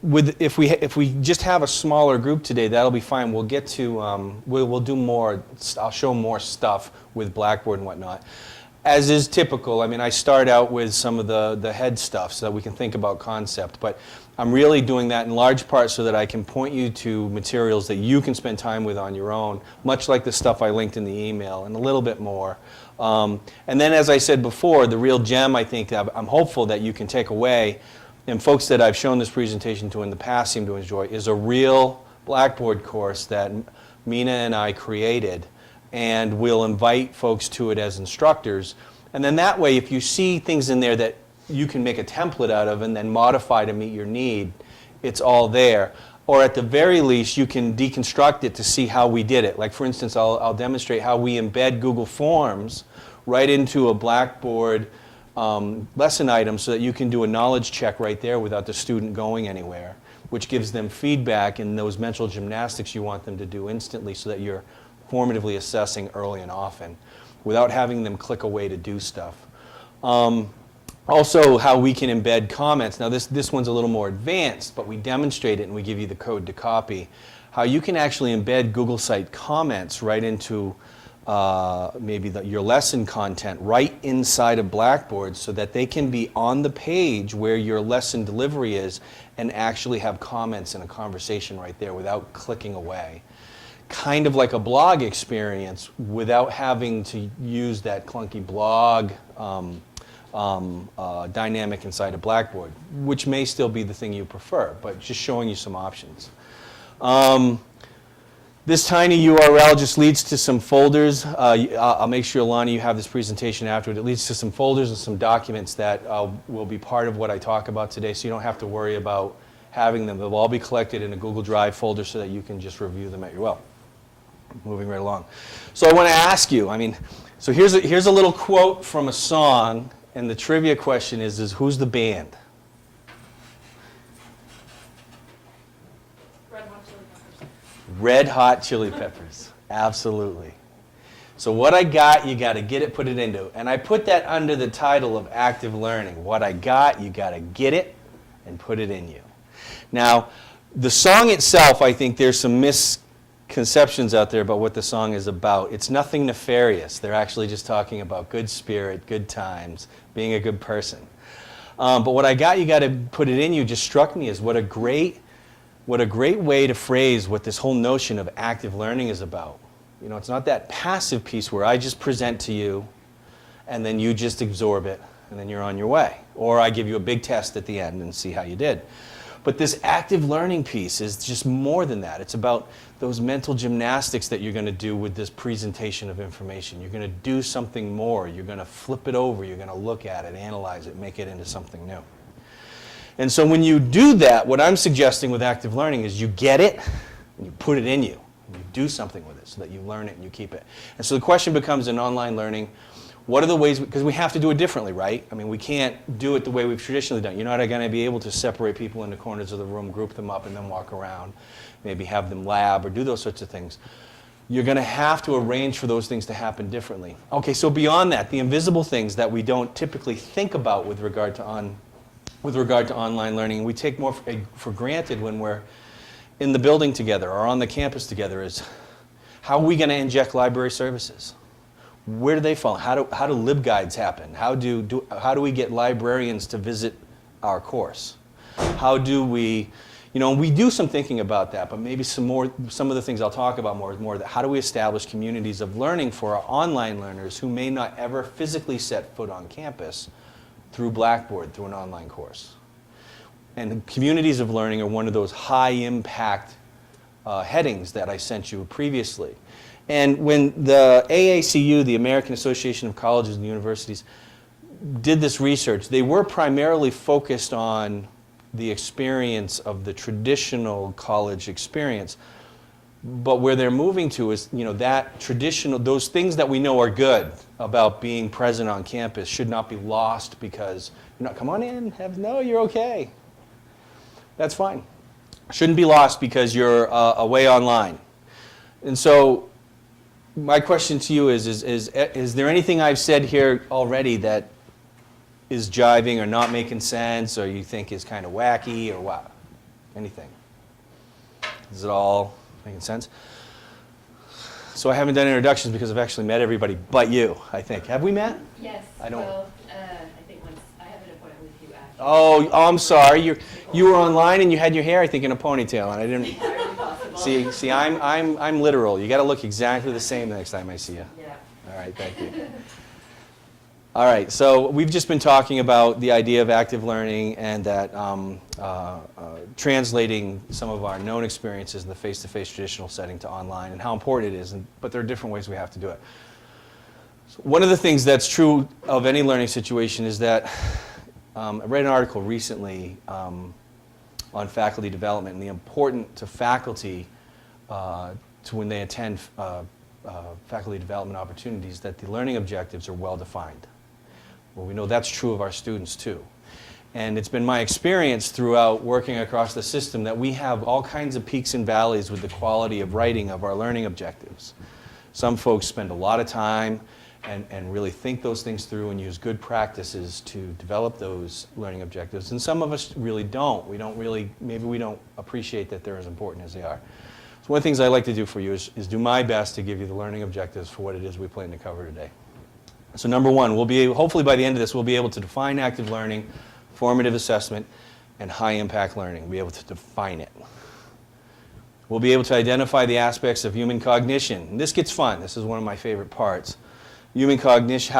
if we just have a smaller group today, that'll be fine. We'll get to we'll do more. I'll show more stuff with Blackboard and whatnot. As is typical, I mean, I start out with some of the head stuff so that we can think about concept, but I'm really doing that in large part so that I can point you to materials that you can spend time with on your own, much like the stuff I linked in the email, and a little bit more. And then, as I said before, the real gem I think that I'm hopeful that you can take away, and folks that I've shown this presentation to in the past seem to enjoy, is a real Blackboard course that Mina and I created, and we'll invite folks to it as instructors. And then that way, if you see things in there that you can make a template out of and then modify to meet your need, it's all there. Or at the very least, you can deconstruct it to see how we did it. Like for instance, I'll demonstrate how we embed Google Forms right into a Blackboard lesson item so that you can do a knowledge check right there without the student going anywhere, which gives them feedback in those mental gymnastics you want them to do instantly so that you're formatively assessing early and often without having them click away to do stuff. Also, how we can embed comments. Now this one's a little more advanced, but we demonstrate it and we give you the code to copy. How you can actually embed Google Site comments right into maybe your lesson content right inside of Blackboard so that they can be on the page where your lesson delivery is and actually have comments and a conversation right there without clicking away. Kind of like a blog experience without having to use that clunky blog dynamic inside of Blackboard, which may still be the thing you prefer, but just showing you some options. This tiny URL just leads to some folders. I'll make sure, Lonnie, you have this presentation afterward. It leads to some folders and some documents that will be part of what I talk about today, so you don't have to worry about having them. They'll all be collected in a Google Drive folder so that you can just review them at your will. Moving right along. So I want to ask you, so here's a little quote from a song, and the trivia question is who's the band? Red Hot Chili Peppers, absolutely. So what I got, you got to get it, put it into. And I put that under the title of active learning. What I got, you got to get it and put it in you. Now, the song itself, I think there's some misconceptions out there about what the song is about. It's nothing nefarious. They're actually just talking about good spirit, good times, being a good person. But what I got, you got to put it in you just struck me as what a great way to phrase what this whole notion of active learning is about. You know, it's not that passive piece where I just present to you and then you just absorb it and then you're on your way. Or I give you a big test at the end and see how you did. But this active learning piece is just more than that. It's about those mental gymnastics that you're going to do with this presentation of information. You're going to do something more. You're going to flip it over. You're going to look at it, analyze it, make it into something new. And so when you do that, what I'm suggesting with active learning is you get it and you put it in you. And you do something with it so that you learn it and you keep it. And so the question becomes in online learning, what are the ways, because we have to do it differently, right? I mean, we can't do it the way we've traditionally done it. You're not going to be able to separate people into corners of the room, group them up, and then walk around, maybe have them lab or do those sorts of things. You're going to have to arrange for those things to happen differently. Okay, so beyond that, the invisible things that we don't typically think about with regard to online learning, we take more for granted when we're in the building together or on the campus together, is how are we going to inject library services? Where do they fall? How do LibGuides happen? How do we get librarians to visit our course? How do we, we do some thinking about that, but maybe some of the things I'll talk about more is more that how do we establish communities of learning for our online learners who may not ever physically set foot on campus through Blackboard, through an online course. And communities of learning are one of those high impact headings that I sent you previously. And when the AACU, the American Association of Colleges and Universities, did this research, they were primarily focused on the experience of the traditional college experience. But where they're moving to is, that traditional, those things that we know are good about being present on campus should not be lost because, come on in, no, you're okay. That's fine. Shouldn't be lost because you're away online. And so my question to you is there anything I've said here already that is jiving or not making sense or you think is kind of wacky or what? Anything? Is it all making sense? So I haven't done introductions because I've actually met everybody but you, I think. Have we met? Yes. I don't. Well, I think once I have an appointment with you after. Oh, I'm sorry. You were online and you had your hair, I think, in a ponytail, and I didn't. Entirely possible. See, I'm literal. You got to look exactly the same the next time I see you. Yeah. All right, thank you. All right, so we've just been talking about the idea of active learning and that translating some of our known experiences in the face-to-face traditional setting to online and how important it is, but there are different ways we have to do it. So one of the things that's true of any learning situation is that I read an article recently on faculty development and the importance to faculty to when they attend faculty development opportunities that the learning objectives are well defined. Well, we know that's true of our students too. And it's been my experience throughout working across the system that we have all kinds of peaks and valleys with the quality of writing of our learning objectives. Some folks spend a lot of time and really think those things through and use good practices to develop those learning objectives. And some of us really don't. Maybe we don't appreciate that they're as important as they are. So one of the things I like to do for you is do my best to give you the learning objectives for what it is we plan to cover today. So number one, hopefully by the end of this, we'll be able to define active learning, formative assessment, and high-impact learning. We'll be able to define it. We'll be able to identify the aspects of human cognition. And this gets fun. This is one of my favorite parts. Human cognition,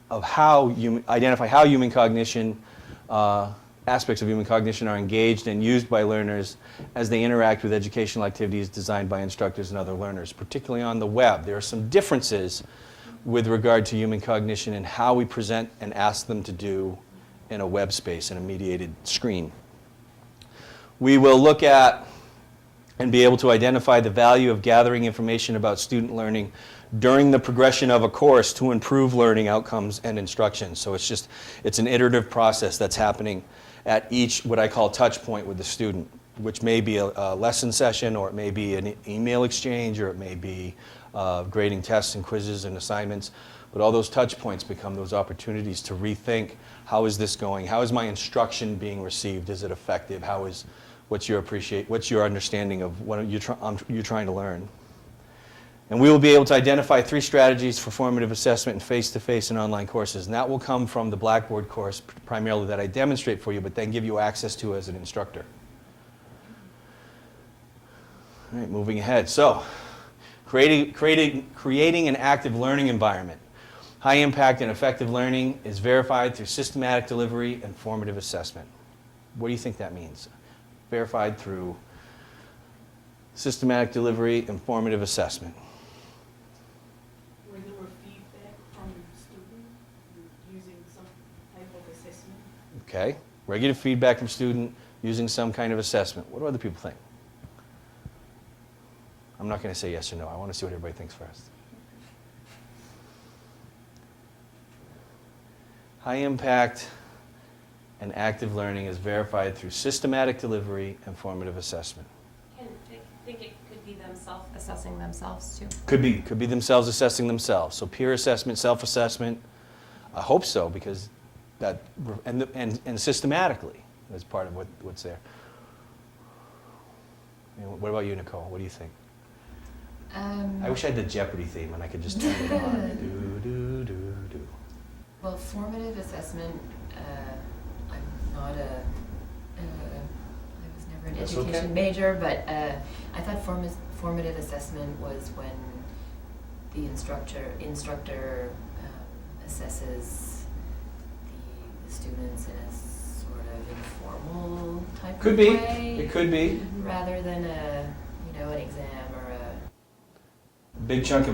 identify how human cognition, aspects of human cognition are engaged and used by learners as they interact with educational activities designed by instructors and other learners, particularly on the web. There are some differences with regard to human cognition and how we present and ask them to do in a web space, in a mediated screen. We will look at and be able to identify the value of gathering information about student learning during the progression of a course to improve learning outcomes and instruction. So it's an iterative process that's happening at each, what I call, touch point with the student, which may be a lesson session, or it may be an email exchange, or it may be grading tests and quizzes and assignments. But all those touch points become those opportunities to rethink, how is this going? How is my instruction being received? Is it effective? What's your understanding of what you're trying to learn? And we will be able to identify 3 strategies for formative assessment in face-to-face and online courses. And that will come from the Blackboard course primarily that I demonstrate for you, but then give you access to as an instructor. All right, moving ahead. So, creating an active learning environment. High impact and effective learning is verified through systematic delivery and formative assessment. What do you think that means? Verified through systematic delivery and formative assessment. Regular feedback from the student using some type of assessment. Okay. Regular feedback from student using some kind of assessment. What do other people think? I'm not going to say yes or no. I want to see what everybody thinks first. High impact and active learning is verified through systematic delivery and formative assessment. I think it could be them self-assessing themselves too. Could be themselves assessing themselves. So peer assessment, self-assessment. I hope so, because that and systematically is part of what's there. What about you, Nicole? What do you think? I wish I had the Jeopardy theme and I could just turn it on. Do, do, do, do. Well, formative assessment, I'm not I was never an That's education okay. major, but I thought formative assessment was when the instructor assesses the students in a sort of informal type Could of be. way. It could be. Rather than an exam or a... Big chunk.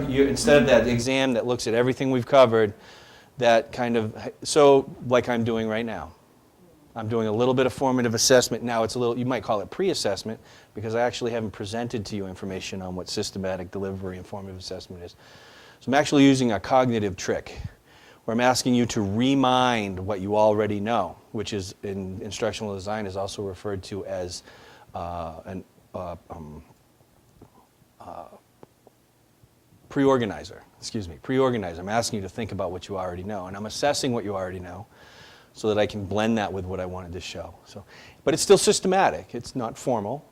Instead of that exam that looks at everything we've covered, that kind of, so like I'm doing right now. I'm doing a little bit of formative assessment. Now it's you might call it pre-assessment, because I actually haven't presented to you information on what systematic delivery and formative assessment is. So I'm actually using a cognitive trick, where I'm asking you to remind what you already know, which is in instructional design is also referred to as pre-organizer. I'm asking you to think about what you already know, and I'm assessing what you already know so that I can blend that with what I wanted to show. So, but it's still systematic. It's not formal.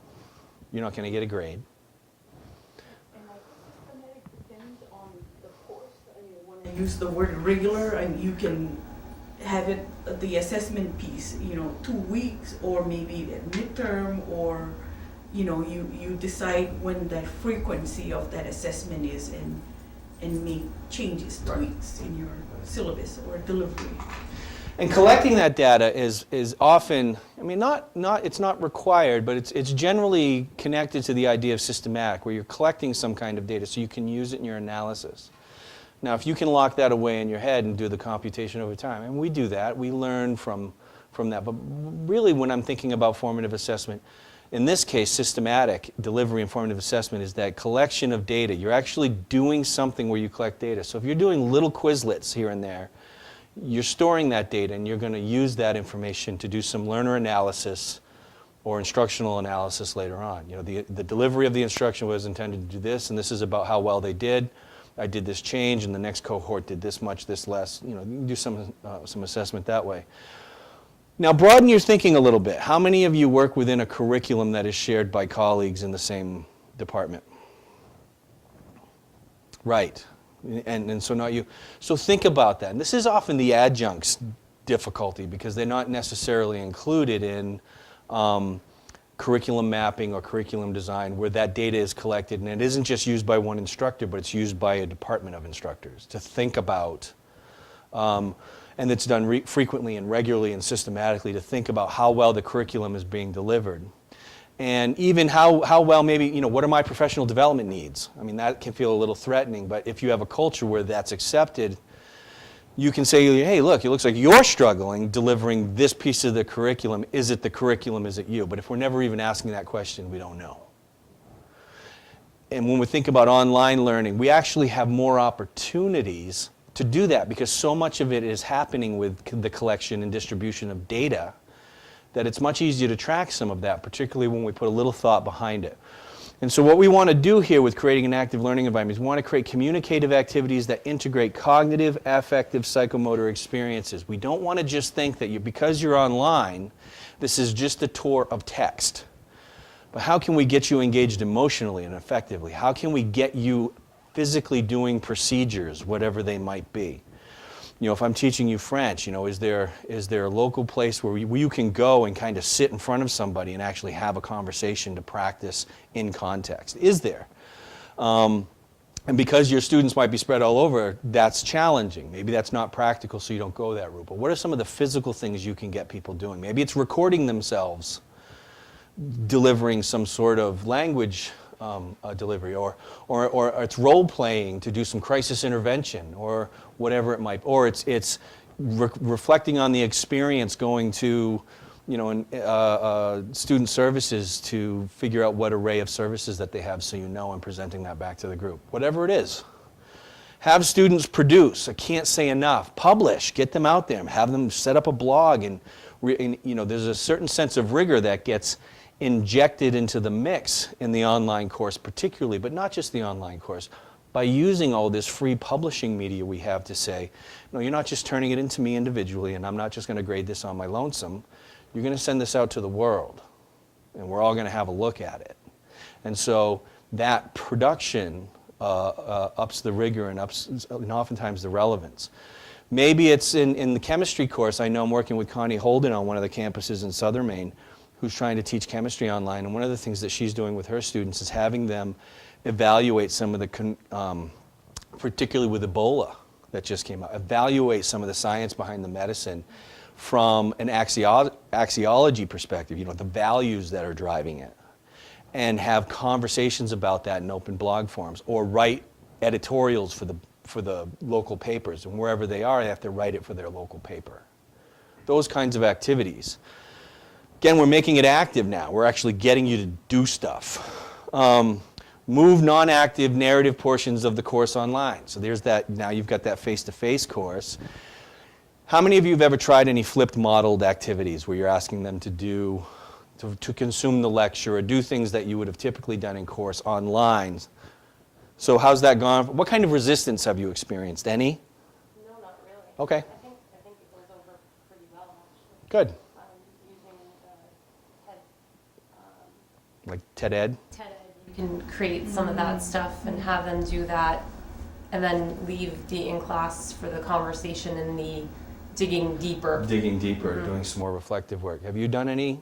You're not going to get a grade. And I think systematic depends on the course. I mean, when I use the word regular, and you can have it, the assessment piece, 2 weeks, or maybe at midterm, or, you decide when that frequency of that assessment is, and make changes, tweaks in your syllabus or delivery. And collecting that data is often, I mean, it's not required, but it's generally connected to the idea of systematic, where you're collecting some kind of data so you can use it in your analysis. Now, if you can lock that away in your head and do the computation over time, and we do that, we learn from that. But really, when I'm thinking about formative assessment, in this case, systematic delivery and formative assessment is that collection of data. You're actually doing something where you collect data. So if you're doing little Quizlets here and there, you're storing that data, and you're going to use that information to do some learner analysis or instructional analysis later on. The delivery of the instruction was intended to do this, and this is about how well they did. I did this change, and the next cohort did this much, this less. You can do some assessment that way. Now, broaden your thinking a little bit. How many of you work within a curriculum that is shared by colleagues in the same department? Right. And so not you. So think about that. And this is often the adjunct's difficulty, because they're not necessarily included in curriculum mapping or curriculum design, where that data is collected, and it isn't just used by one instructor, but it's used by a department of instructors to think about, and it's done frequently and regularly and systematically, to think about how well the curriculum is being delivered. And even how well, maybe, what are my professional development needs? I mean, that can feel a little threatening, but if you have a culture where that's accepted, you can say, hey, look, it looks like you're struggling delivering this piece of the curriculum. Is it the curriculum? Is it you? But if we're never even asking that question, we don't know. And when we think about online learning, we actually have more opportunities to do that, because so much of it is happening with the collection and distribution of data, that it's much easier to track some of that, particularly when we put a little thought behind it. And so what we want to do here with creating an active learning environment is we want to create communicative activities that integrate cognitive, affective, psychomotor experiences. We don't want to just think that because you're online, this is just a tour of text. But how can we get you engaged emotionally and effectively? How can we get you physically doing procedures, whatever they might be? If I'm teaching you French, is there a local place where you can go and kind of sit in front of somebody and actually have a conversation to practice in context? Is there? And because your students might be spread all over, that's challenging. Maybe that's not practical, so you don't go that route. But what are some of the physical things you can get people doing? Maybe it's recording themselves delivering some sort of language delivery, or it's role playing to do some crisis intervention, or whatever it might, or it's reflecting on the experience, going to student services to figure out what array of services that they have, so and presenting that back to the group. Whatever it is. Have students produce. I can't say enough. Publish. Get them out there. Have them set up a blog, and there's a certain sense of rigor that gets injected into the mix in the online course particularly, but not just the online course, by using all this free publishing media we have to say, no, you're not just turning it into me individually, and I'm not just going to grade this on my lonesome. You're going to send this out to the world, and we're all going to have a look at it. And so that production ups the rigor and oftentimes the relevance. Maybe it's in the chemistry course. I know I'm working with Connie Holden on one of the campuses in Southern Maine, who's trying to teach chemistry online. And one of the things that she's doing with her students is having them evaluate some of the, particularly with Ebola that just came out, evaluate some of the science behind the medicine from an axiology perspective, the values that are driving it, and have conversations about that in open blog forums, or write editorials for the local papers, and wherever they are, they have to write it for their local paper. Those kinds of activities. Again, we're making it active now. We're actually getting you to do stuff. Move non-active narrative portions of the course online. So there's that. Now you've got that face-to-face course. How many of you have ever tried any flipped modeled activities where you're asking them to consume the lecture or do things that you would have typically done in course online? So how's that gone? What kind of resistance have you experienced? Any? No, not really. Okay. I think it goes over pretty well. Good. Using TED, Like TED Ed? TED Ed, you can create some of that stuff and have them do that, and then leave the in class for the conversation and the digging deeper. Digging deeper, doing some more reflective work. Have you done any?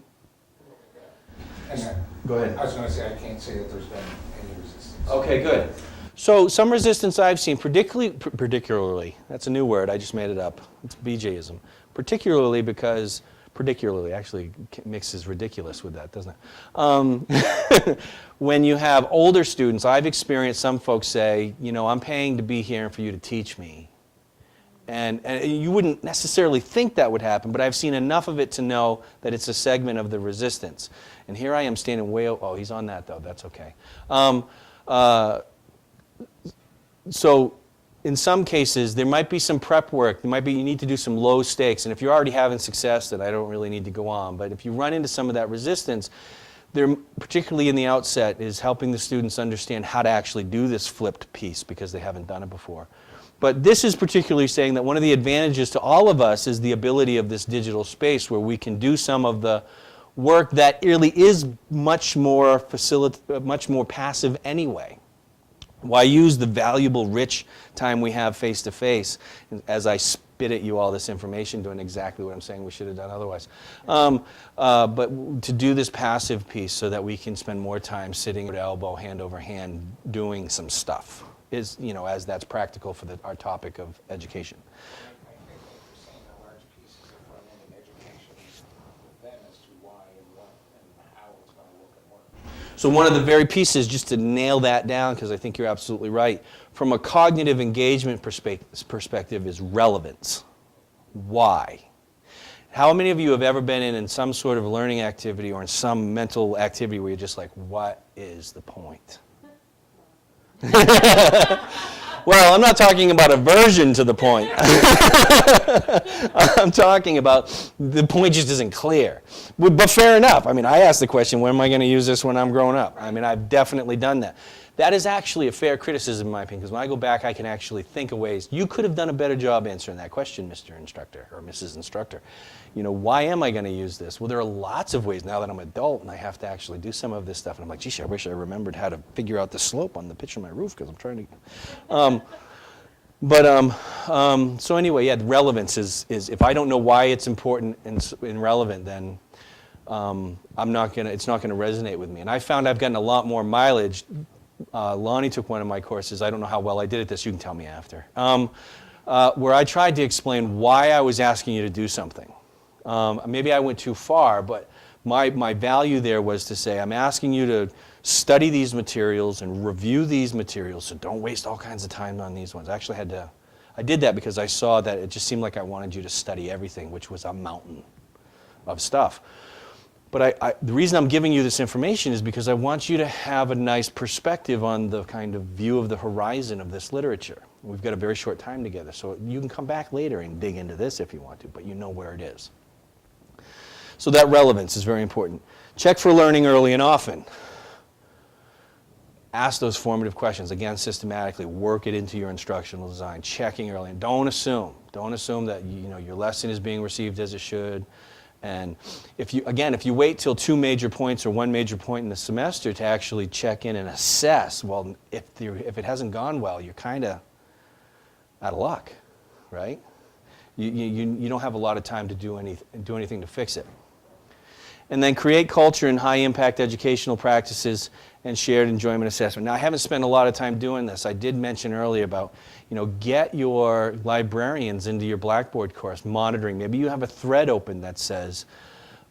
And Go ahead. I was going to say, I can't say that there's been any resistance. Okay, good. So some resistance I've seen, particularly, that's a new word, I just made it up. It's BJism. Particularly actually mixes ridiculous with that, doesn't it? When you have older students, I've experienced some folks say, you know, I'm paying to be here and for you to teach me. And you wouldn't necessarily think that would happen, but I've seen enough of it to know that it's a segment of the resistance. And here I am standing way, oh, he's on that though, that's okay. So in some cases, there might be some prep work. There might be, you need to do some low stakes. And if you're already having success, then I don't really need to go on. But if you run into some of that resistance, there, particularly in the outset, is helping the students understand how to actually do this flipped piece because they haven't done it before. But this is particularly saying that one of the advantages to all of us is the ability of this digital space where we can do some of the work that really is much more passive anyway. Why use the valuable, rich time we have face-to-face as I spit at you all this information doing exactly what I'm saying we should have done otherwise. But to do this passive piece so that we can spend more time sitting at elbow, hand over hand, doing some stuff, is, you know, as that's practical for our topic of education. I think what you're saying, a large piece is a front-end education with them as to why and what and how it's going to look and work. So one of the very pieces, just to nail that down, because I think you're absolutely right, from a cognitive engagement perspective is relevance. Why? How many of you have ever been in some sort of learning activity or in some mental activity where you're just like, what is the point? Well, I'm not talking about aversion to the point. I'm talking about the point just isn't clear. But fair enough. I mean, I asked the question, when am I going to use this when I'm grown up? I mean, I've definitely done that. That is actually a fair criticism, in my opinion, because when I go back, I can actually think of ways. You could have done a better job answering that question, Mr. Instructor or Mrs. Instructor. You know, why am I going to use this? Well, there are lots of ways now that I'm an adult and I have to actually do some of this stuff. And I'm like, geez, I wish I remembered how to figure out the slope on the pitch of my roof because I'm trying to... So anyway, yeah, relevance is if I don't know why it's important and relevant, then it's not gonna resonate with me. And I found I've gotten a lot more mileage. Lonnie took one of my courses. I don't know how well I did at this. You can tell me after. Where I tried to explain why I was asking you to do something. Maybe I went too far, but my value there was to say, I'm asking you to study these materials and review these materials, so don't waste all kinds of time on these ones. I did that because I saw that it just seemed like I wanted you to study everything, which was a mountain of stuff. But the reason I'm giving you this information is because I want you to have a nice perspective on the kind of view of the horizon of this literature. We've got a very short time together, so you can come back later and dig into this if you want to, but you know where it is. So that relevance is very important. Check for learning early and often. Ask those formative questions, again, systematically. Work it into your instructional design, checking early. And don't assume that your lesson is being received as it should. And if you wait till 2 major points or 1 major point in the semester to actually check in and assess, well, if it hasn't gone well, you're kind of out of luck, right? You don't have a lot of time to do anything to fix it. And then create culture and high-impact educational practices and shared enjoyment assessment. Now, I haven't spent a lot of time doing this. I did mention earlier about, get your librarians into your Blackboard course, monitoring. Maybe you have a thread open that says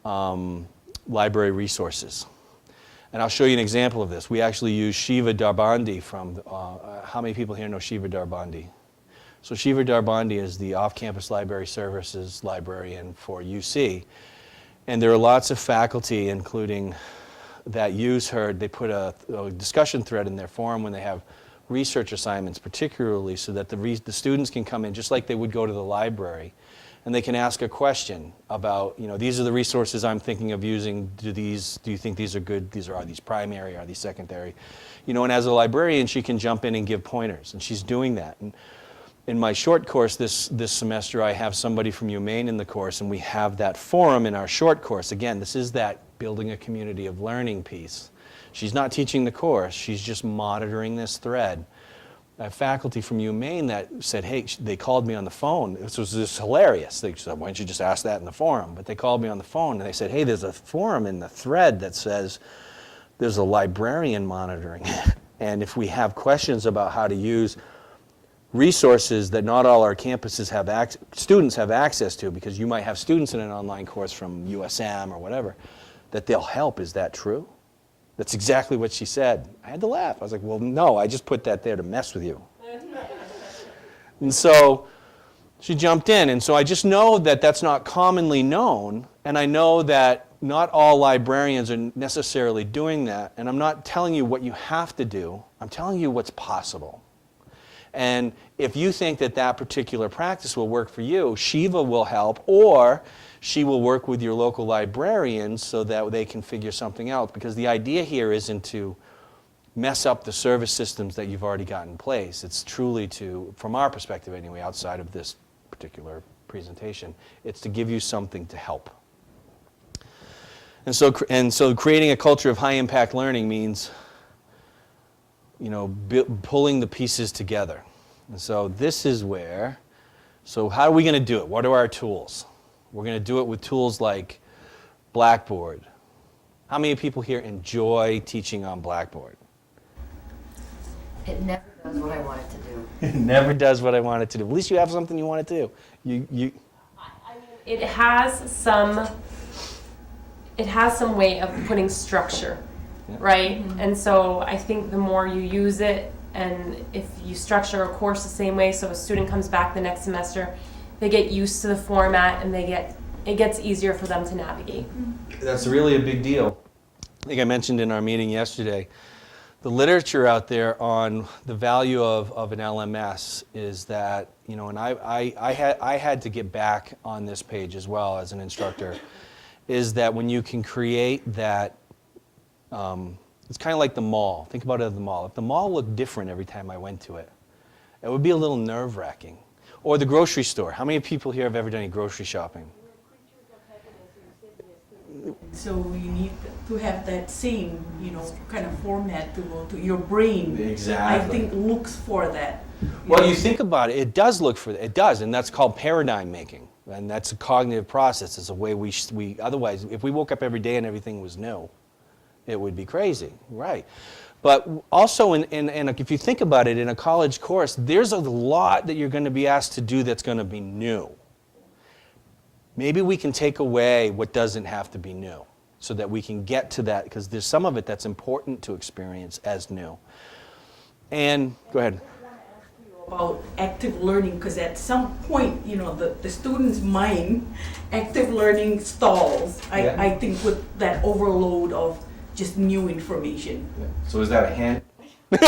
library resources. And I'll show you an example of this. We actually use Shiva Darbandi from, how many people here know Shiva Darbandi? So Shiva Darbandi is the off-campus library services librarian for UC. And there are lots of faculty, including that use her. They put a discussion thread in their forum when they have research assignments, particularly so that the students can come in just like they would go to the library, and they can ask a question about, these are the resources I'm thinking of using. Do you think these are good? Are these primary? Are these secondary? And as a librarian, she can jump in and give pointers, and she's doing that. in my short course this semester, I have somebody from UMaine in the course, and we have that forum in our short course. Again, this is that building a community of learning piece. She's not teaching the course, she's just monitoring this thread. I have faculty from UMaine that said, hey, they called me on the phone. This was just hilarious. They said, why don't you just ask that in the forum? But they called me on the phone and they said, hey, there's a forum in the thread that says there's a librarian monitoring it. And if we have questions about how to use resources that not all our campuses have students have access to, because you might have students in an online course from USM or whatever, that they'll help. Is that true? That's exactly what she said. I had to laugh. I was like, well, no, I just put that there to mess with you. And so she jumped in. And so I just know that that's not commonly known. And I know that not all librarians are necessarily doing that. And I'm not telling you what you have to do. I'm telling you what's possible. And if you think that that particular practice will work for you, Shiva will help, or she will work with your local librarians so that they can figure something out. Because the idea here isn't to mess up the service systems that you've already got in place. It's truly to, from our perspective anyway, outside of this particular presentation, it's to give you something to help. And so creating a culture of high-impact learning means, you know, pulling the pieces together. And so this is where, so how are we going to do it? What are our tools? We're going to do it with tools like Blackboard. How many people here enjoy teaching on Blackboard? It never does what I want it to do. It never does what I want it to do. At least you have something you want it to do. It has some way of putting structure, Yeah. right? And so I think the more you use it, and if you structure a course the same way, so a student comes back the next semester, they get used to the format, and it gets easier for them to navigate. That's really a big deal. I think I mentioned in our meeting yesterday, the literature out there on the value of an LMS is that, you know, and I had to get back on this page as well as an instructor, is that when you can create that, it's kind of like the mall. Think about it as the mall. If the mall looked different every time I went to it, it would be a little nerve-wracking. Or the grocery store. How many people here have ever done any grocery shopping? So you need to have that same, you know, kind of format to your brain. Exactly. I think looks for that. Well, you think about it, it does look for that. It does, and that's called paradigm making. And that's a cognitive process. It's a way we otherwise, if we woke up every day and everything was new, it would be crazy, right? But also, if you think about it, in a college course, there's a lot that you're going to be asked to do that's going to be new. Maybe we can take away what doesn't have to be new so that we can get to that, because there's some of it that's important to experience as new. And, go ahead. About active learning, because at some point, you know, the student's mind, active learning stalls, Yeah. I think, with that overload of just new information. So is that a hint? No,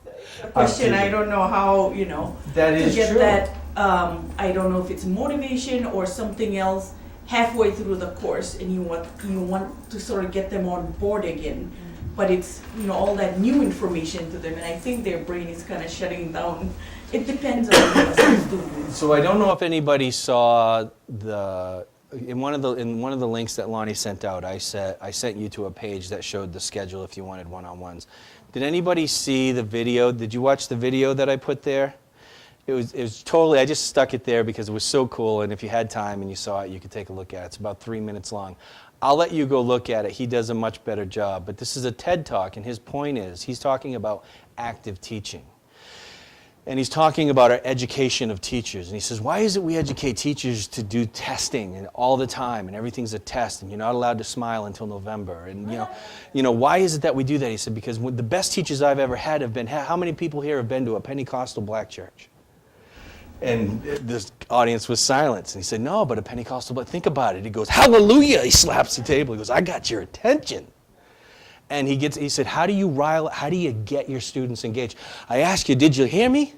it's a question. I don't know how, you know, That to is get true. that, I don't know if it's motivation or something else halfway through the course, and you want to sort of get them on board again. But it's, you know, all that new information to them, and I think their brain is kind of shutting down. It depends on the students. So I don't know if anybody saw in one of the links that Lonnie sent out. I sent you to a page that showed the schedule if you wanted one-on-ones. Did anybody see the video? Did you watch the video that I put there? It was totally, I just stuck it there because it was so cool, and if you had time and you saw it, you could take a look at it. It's about 3 minutes long. I'll let you go look at it. He does a much better job. But this is a TED Talk, and his point is, he's talking about active teaching. And he's talking about our education of teachers. And he says, why is it we educate teachers to do testing and all the time, and everything's a test, and you're not allowed to smile until November? And you know, why is it that we do that? He said, because the best teachers I've ever had have been, how many people here have been to a Pentecostal black church? And this audience was silent. And he said, no, but a Pentecostal black, think about it. He goes, hallelujah. He slaps the table. He goes, I got your attention. And he said, how do you get your students engaged? I ask you, did you hear me?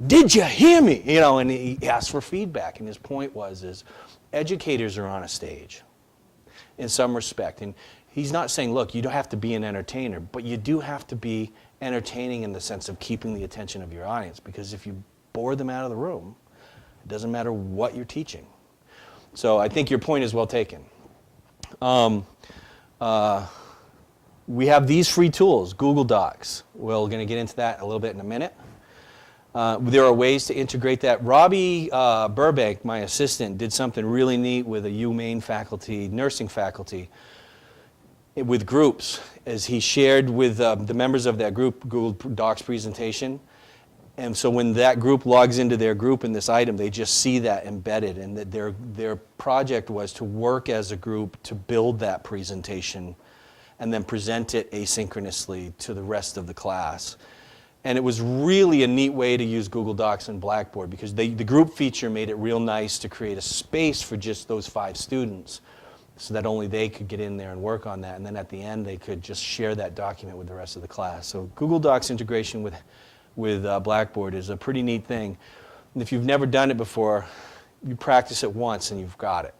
Did you hear me? You know, and he asked for feedback. And his point is educators are on a stage in some respect. And he's not saying, look, you don't have to be an entertainer, but you do have to be entertaining in the sense of keeping the attention of your audience, because if you bore them out of the room, it doesn't matter what you're teaching. So I think your point is well taken. We have these free tools, Google Docs. We're going to get into that a little bit in a minute. There are ways to integrate that. Robbie Burbank, my assistant, did something really neat with a UMaine faculty, nursing faculty, with groups, as he shared with the members of that group Google Docs presentation. And so when that group logs into their group in this item, they just see that embedded, and that their project was to work as a group to build that presentation and then present it asynchronously to the rest of the class. And it was really a neat way to use Google Docs and Blackboard, because the group feature made it real nice to create a space for just those 5 students so that only they could get in there and work on that. And then at the end, they could just share that document with the rest of the class. So Google Docs integration with Blackboard is a pretty neat thing. And if you've never done it before, you practice it once and you've got it.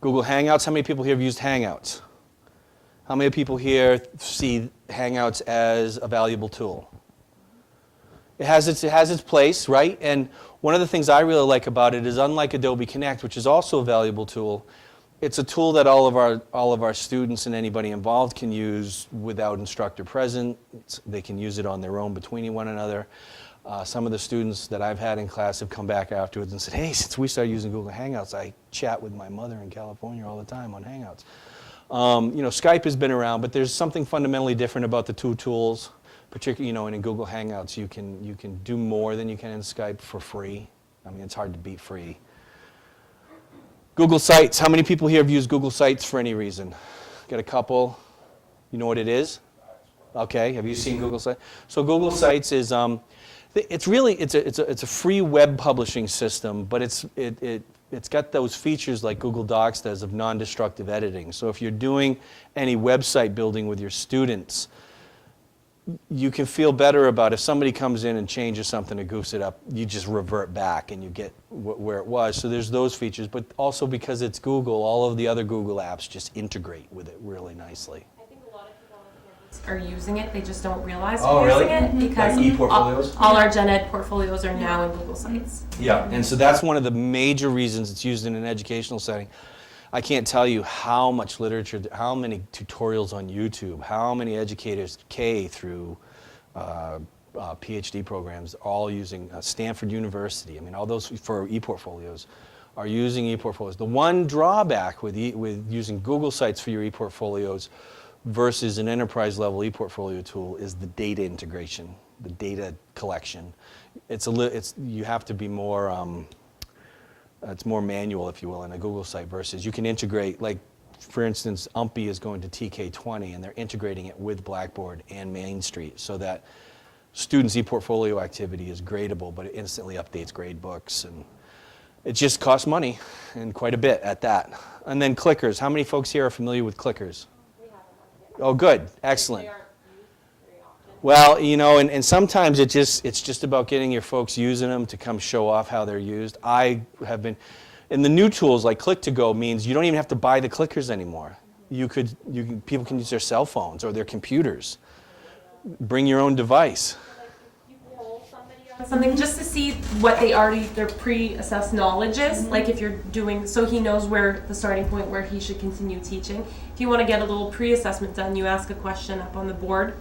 Google Hangouts, how many people here have used Hangouts? How many people here see Hangouts as a valuable tool? It has its place, right? And one of the things I really like about it is, unlike Adobe Connect, which is also a valuable tool, it's a tool that all of our students and anybody involved can use without instructor present. They can use it on their own between one another. Some of the students that I've had in class have come back afterwards and said, hey, since we started using Google Hangouts, I chat with my mother in California all the time on Hangouts. Skype has been around, but there's something fundamentally different about the two tools, particularly, and in Google Hangouts, you can do more than you can in Skype for free. I mean, it's hard to beat free. Google Sites. How many people here have used Google Sites for any reason? Got a couple. You know what it is? Okay. Have you seen Google Sites? So Google Sites is it's a free web publishing system, but it's got those features like Google Docs does of non-destructive editing. So if you're doing any website building with your students, you can feel better about if somebody comes in and changes something or goofs it up, you just revert back and you get where it was. So there's those features, but also because it's Google, all of the other Google apps just integrate with it really nicely. I think a lot of people on campus are using it, they just don't realize Oh, they're really? using it, because Like e-portfolios? all our gen ed portfolios are now in Google Sites. Yeah, and so that's one of the major reasons it's used in an educational setting. I can't tell you how much literature, how many tutorials on YouTube, how many educators, K through PhD programs, all using Stanford University. I mean, all those for e-portfolios are using e-portfolios. The one drawback with using Google Sites for your e-portfolios versus an enterprise level e-portfolio tool is the data integration, the data collection. You have to be more. It's more manual, if you will, in a Google site versus you can integrate, like, for instance, UMPI is going to TK20 and they're integrating it with Blackboard and Main Street so that students' e-portfolio activity is gradable, but it instantly updates grade books. And it just costs money, and quite a bit at that. And then clickers. How many folks here are familiar with clickers? Oh, good. Excellent. Well, and sometimes it's just about getting your folks using them to come show off how they're used. I have been, and the new tools like Click-to-Go means you don't even have to buy the clickers anymore. People can use their cell phones or their computers. Bring your own device. You poll somebody on something just to see what their pre-assessed knowledge is. Like if you're doing, so he knows where the starting point where he should continue teaching. If you want to get a little pre-assessment done, you ask a question up on the board.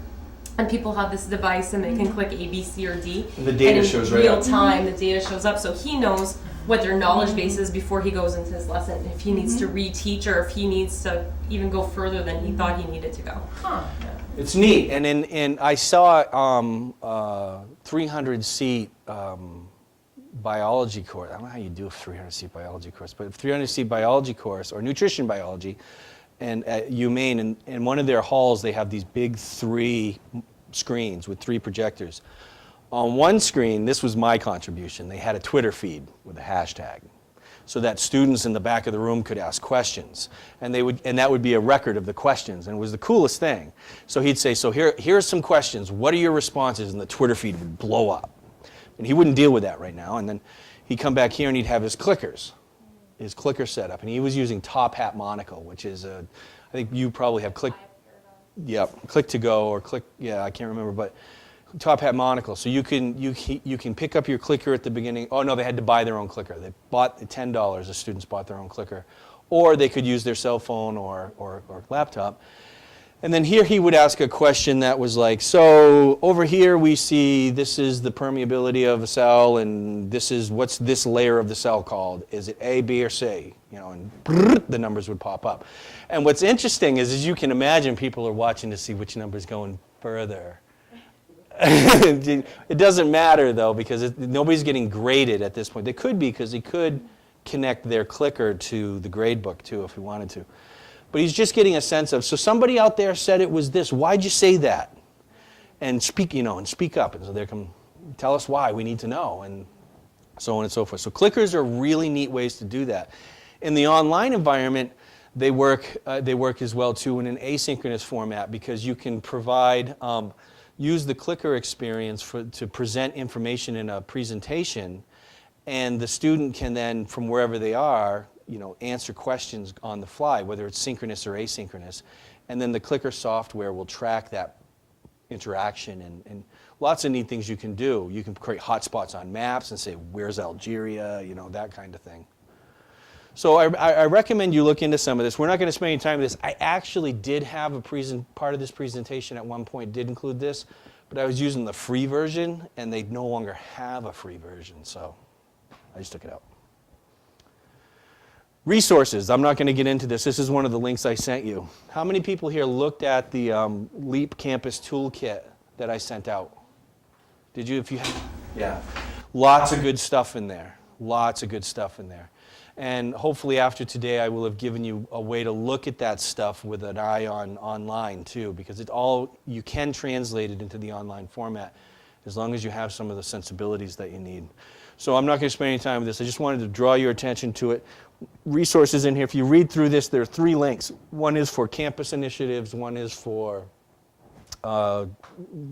And people have this device and they can click A, B, C, or D. And the data shows right up. In real time, the data shows up. So he knows what their knowledge base is before he goes into his lesson. If he needs to reteach or if he needs to even go further than he thought he needed to go. Huh. It's neat. And I saw 300-seat biology course. I don't know how you do a 300-seat biology course, but a 300-seat biology course or nutrition biology. And at UMaine, and in one of their halls, they have these big 3 screens with 3 projectors. On one screen, this was my contribution. They had a Twitter feed with a hashtag, so that students in the back of the room could ask questions, and that would be a record of the questions, and it was the coolest thing. So he'd say, "So here are some questions. What are your responses?" And the Twitter feed would blow up, and he wouldn't deal with that right now. And then he'd come back here and he'd have his clickers. His clicker setup, and he was using Top Hat Monocle, which is I think you probably have Yep, click to go or click, yeah, I can't remember, but top hat monocle. So you can pick up your clicker at the beginning. Oh no, they had to buy their own clicker. They bought $10. The students bought their own clicker, or they could use their cell phone or laptop. And then here he would ask a question that was like, so over here we see this is the permeability of a cell, and this is what's this layer of the cell called? Is it A, B, or C? You know, and the numbers would pop up. And what's interesting is, as you can imagine, people are watching to see which number's going further. It doesn't matter though, because nobody's getting graded at this point. They could be, because he could connect their clicker to the grade book too if he wanted to. But he's just getting a sense of, so somebody out there said it was this. Why'd you say that? And speak, and speak up. And so they come, tell us why. We need to know, and so on and so forth. So clickers are really neat ways to do that. In the online environment, they work as well too in an asynchronous format, because you can provide, use the clicker experience to present information in a presentation, and the student can then, from wherever they are, answer questions on the fly, whether it's synchronous or asynchronous. And then the clicker software will track that interaction, and lots of neat things you can do. You can create hotspots on maps and say, where's Algeria, that kind of thing. So I recommend you look into some of this. We're not going to spend any time with this. I actually did have a part of this presentation at one point did include this, but I was using the free version, and they no longer have a free version, so I just took it out. Resources. I'm not going to get into this. This is one of the links I sent you. How many people here looked at the LEAP Campus Toolkit that I sent out? Did you? Yeah. Lots of good stuff in there. Lots of good stuff in there. And hopefully after today, I will have given you a way to look at that stuff with an eye on online too, because you can translate it into the online format as long as you have some of the sensibilities that you need. So I'm not going to spend any time with this. I just wanted to draw your attention to it. Resources in here. If you read through this, there are 3 links. One is for campus initiatives, one is for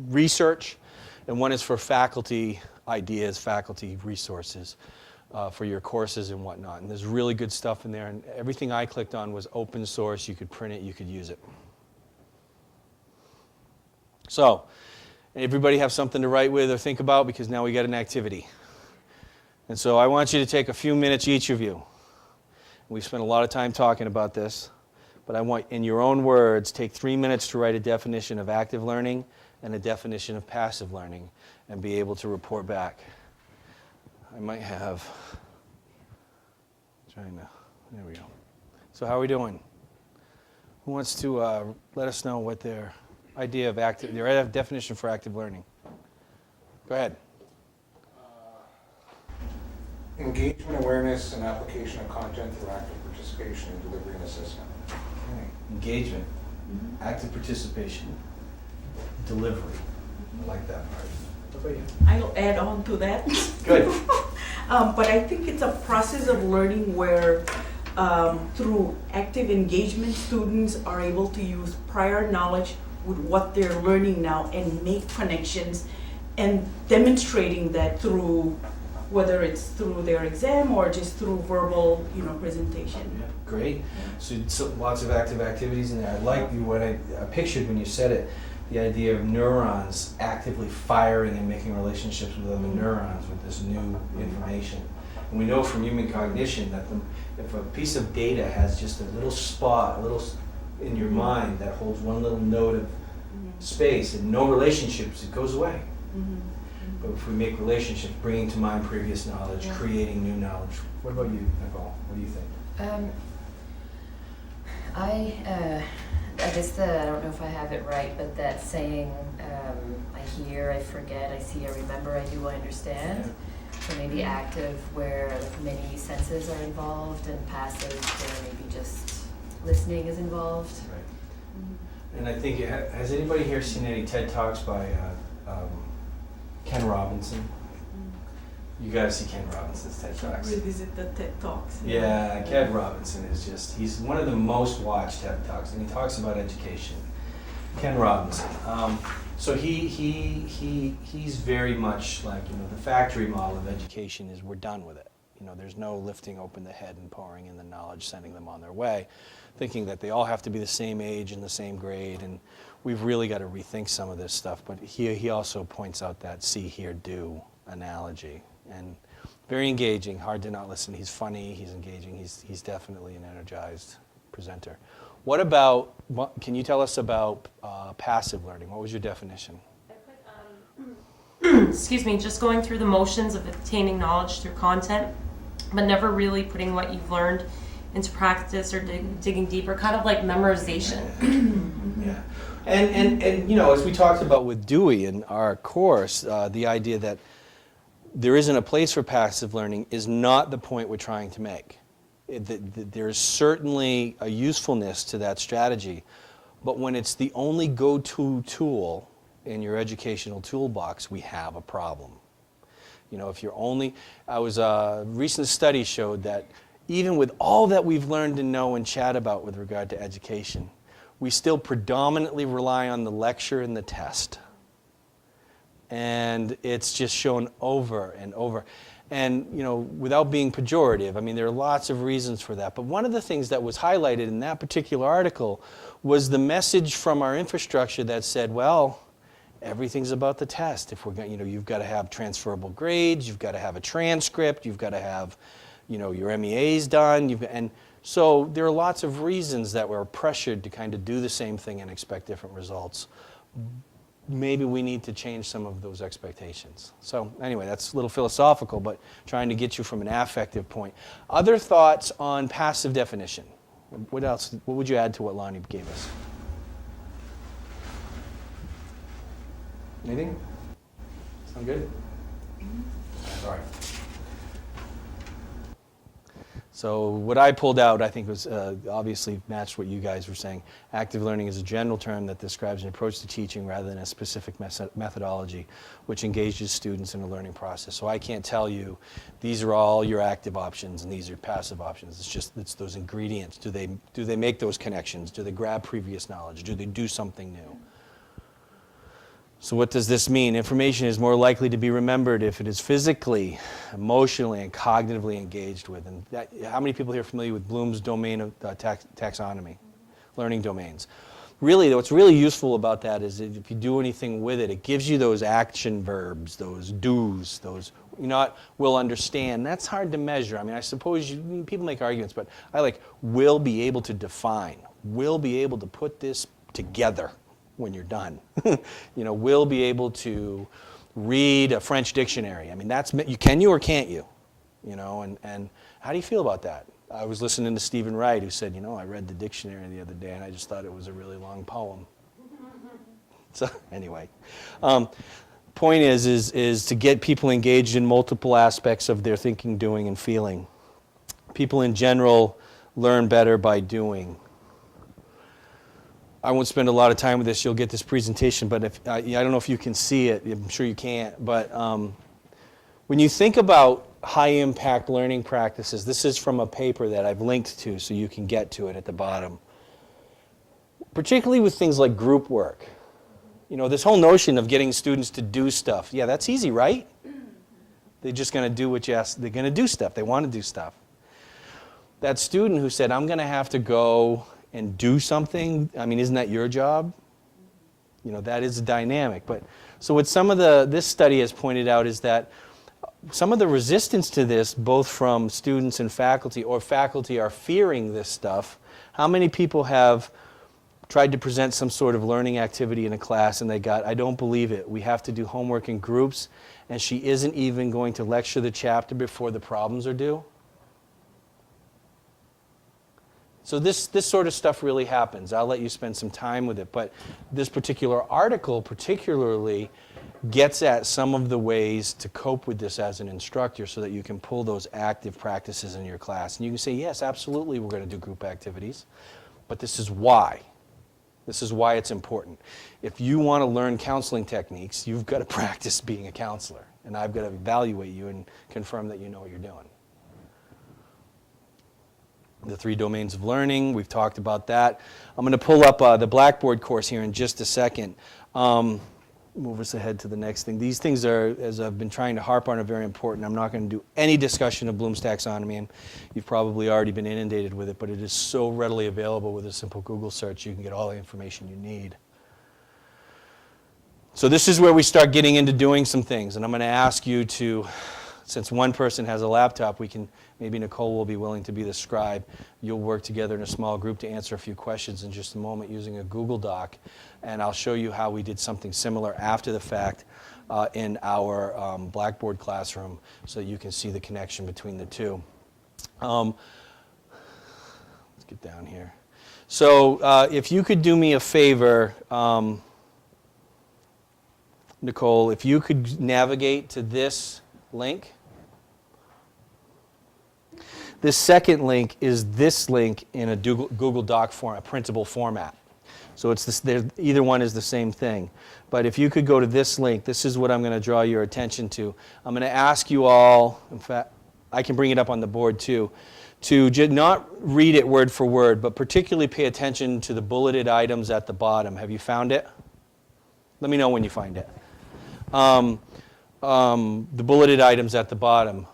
research, and one is for faculty ideas, faculty resources for your courses and whatnot. And there's really good stuff in there, and everything I clicked on was open source. You could print it, you could use it. So, everybody have something to write with or think about, because now we got an activity. And so I want you to take a few minutes, each of you. We've spent a lot of time talking about this, but I want, in your own words, take 3 minutes to write a definition of active learning and a definition of passive learning, and be able to report back. I might have, there we go. So how are we doing? Who wants to let us know what their idea of their definition for active learning? Go ahead. Engagement, awareness, and application of content through active participation in delivery and assessment. Okay. Engagement, active participation, delivery. I like that part. What about you? I'll add on to that. Good. But I think it's a process of learning where through active engagement, students are able to use prior knowledge with what they're learning now and make connections, and demonstrating that through, whether it's through their exam or just through verbal, presentation. Yeah, great. So lots of active activities in there. I like what I pictured when you said it, the idea of neurons actively firing and making relationships with other neurons with this new information. And we know from human cognition that if a piece of data has just a little spot, in your mind that holds one little node of space and no relationships, it goes away. But if we make relationships, bringing to mind previous knowledge, creating new knowledge. What about you, Nicole? What do you think? I guess I don't know if I have it right, but that saying, I hear, I forget, I see, I remember, I do, I understand. Yeah. So maybe active, where many senses are involved, and passive, where maybe just listening is involved. Right. And I think, has anybody here seen any TED Talks by Ken Robinson? You gotta see Ken Robinson's TED Talks. Revisit the TED Talks. Yeah, Ken Robinson is he's one of the most watched TED Talks, and he talks about education. Ken Robinson. So he's very much like, the factory model of education is we're done with it. There's no lifting open the head and pouring in the knowledge, sending them on their way, thinking that they all have to be the same age and the same grade. And we've really got to rethink some of this stuff. But he also points out that see, hear, do analogy. And very engaging, hard to not listen. He's funny, he's engaging, he's definitely an energized presenter. Can you tell us about passive learning? What was your definition? Excuse me, just going through the motions of obtaining knowledge through content, but never really putting what you've learned into practice or digging deeper, kind of like memorization. Yeah. And as we talked about with Dewey in our course, the idea that there isn't a place for passive learning is not the point we're trying to make. There's certainly a usefulness to that strategy, but when it's the only go-to tool in your educational toolbox, we have a problem. If you're only, a recent study showed that even with all that we've learned and know and chat about with regard to education, we still predominantly rely on the lecture and the test. And it's just shown over and over. And, without being pejorative, there are lots of reasons for that. But one of the things that was highlighted in that particular article was the message from our infrastructure that said, well, everything's about the test. If we're going, you've got to have transferable grades, you've got to have a transcript, you've got to have, your MEAs done, and so there are lots of reasons that we're pressured to kind of do the same thing and expect different results. Maybe we need to change some of those expectations. So anyway, that's a little philosophical, but trying to get you from an affective point. Other thoughts on passive definition? What else? What would you add to what Lonnie gave us? Anything? Sound good? All right. So what I pulled out, I think, was obviously matched what you guys were saying. Active learning is a general term that describes an approach to teaching rather than a specific methodology which engages students in a learning process. So I can't tell you these are all your active options and these are passive options. It's those ingredients. Do they make those connections? Do they grab previous knowledge? Do they do something new? So what does this mean? Information is more likely to be remembered if it is physically, emotionally, and cognitively engaged with. And how many people here are familiar with Bloom's domain of taxonomy, learning domains? Really, what's really useful about that is if you do anything with it, it gives you those action verbs, those do's, those will understand. That's hard to measure. I suppose people make arguments, but I like will be able to define, will be able to put this together when you're done. Will be able to read a French dictionary. That's, can you or can't you? And how do you feel about that? I was listening to Stephen Wright, who said, I read the dictionary the other day and I just thought it was a really long poem. So anyway, point is to get people engaged in multiple aspects of their thinking, doing, and feeling. People in general learn better by doing. I won't spend a lot of time with this. You'll get this presentation, but I don't know if you can see it. I'm sure you can't. But when you think about high-impact learning practices, this is from a paper that I've linked to so you can get to it at the bottom. Particularly with things like group work. This whole notion of getting students to do stuff. Yeah, that's easy, right? They're just going to do what you ask. They're going to do stuff. They want to do stuff. That student who said, I'm going to have to go and do something, isn't that your job? That is a dynamic. But so what some of this study has pointed out is that some of the resistance to this, both from students and faculty, or faculty are fearing this stuff. How many people have tried to present some sort of learning activity in a class and they got, I don't believe it, we have to do homework in groups and she isn't even going to lecture the chapter before the problems are due? So this sort of stuff really happens. I'll let you spend some time with it. But this particular article particularly gets at some of the ways to cope with this as an instructor so that you can pull those active practices in your class. And you can say, yes, absolutely, we're going to do group activities. But this is why. This is why it's important. If you want to learn counseling techniques, you've got to practice being a counselor. And I've got to evaluate you and confirm that you know what you're doing. The 3 domains of learning, we've talked about that. I'm going to pull up the Blackboard course here in just a second. move us ahead to the next thing. These things are, as I've been trying to harp on, are very important. I'm not going to do any discussion of Bloom's taxonomy, and you've probably already been inundated with it, but it is so readily available with a simple Google search. You can get all the information you need. So this is where we start getting into doing some things, and I'm going to ask you to, since one person has a laptop, maybe Nicole will be willing to be the scribe. You'll work together in a small group to answer a few questions in just a moment using a Google Doc, and I'll show you how we did something similar after the fact in our Blackboard classroom so you can see the connection between the two. Let's get down here. So if you could do me a favor, Nicole, if you could navigate to this link. This second link is this link in a Google Doc form, a printable format. So it's this, either one is the same thing. But if you could go to this link, this is what I'm going to draw your attention to. I'm going to ask you all, in fact, I can bring it up on the board too, to not read it word for word, but particularly pay attention to the bulleted items at the bottom. Have you found it? Let me know when you find it. The bulleted items at the bottom.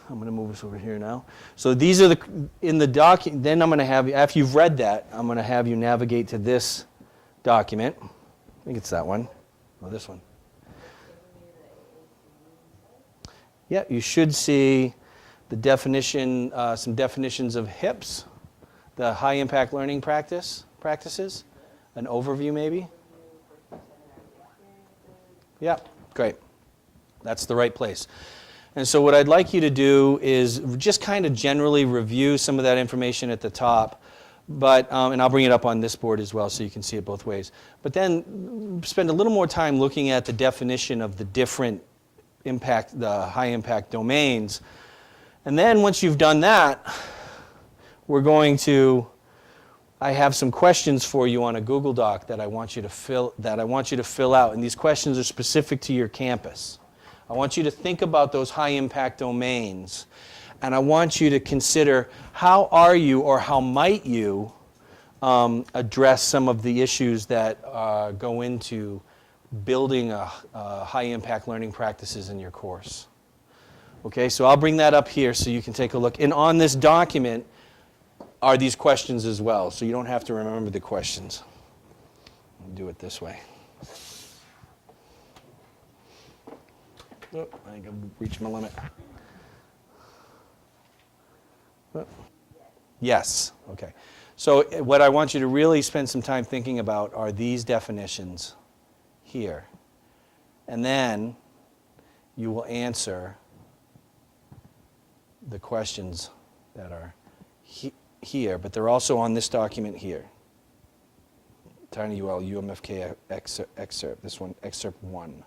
I'm going to move this over here now. So these are in the document. Then I'm going to have you, after you've read that, I'm going to have you navigate to this document. I think it's that one. Or this one. Yeah, you should see the definition, some definitions of HIPS, the high impact learning practices, an overview maybe. Yeah, great. That's the right place. And so what I'd like you to do is just kind of generally review some of that information at the top, but and I'll bring it up on this board as well so you can see it both ways. But then spend a little more time looking at the definition of the different impact, the high impact domains. And then once you've done that, I have some questions for you on a Google Doc that I want you to fill out, and these questions are specific to your campus. I want you to think about those high impact domains, and I want you to consider how are you or how might you address some of the issues that go into building a high impact learning practices in your course. Okay, so I'll bring that up here so you can take a look. And on this document are these questions as well, so you don't have to remember the questions. I'll do it this way. Oh, I think I've reached my limit. Oh. Yes, okay. So what I want you to really spend some time thinking about are these definitions here. And then you will answer the questions that are here, but they're also on this document here. TinyUL UMFK excerpt, this one, excerpt 1.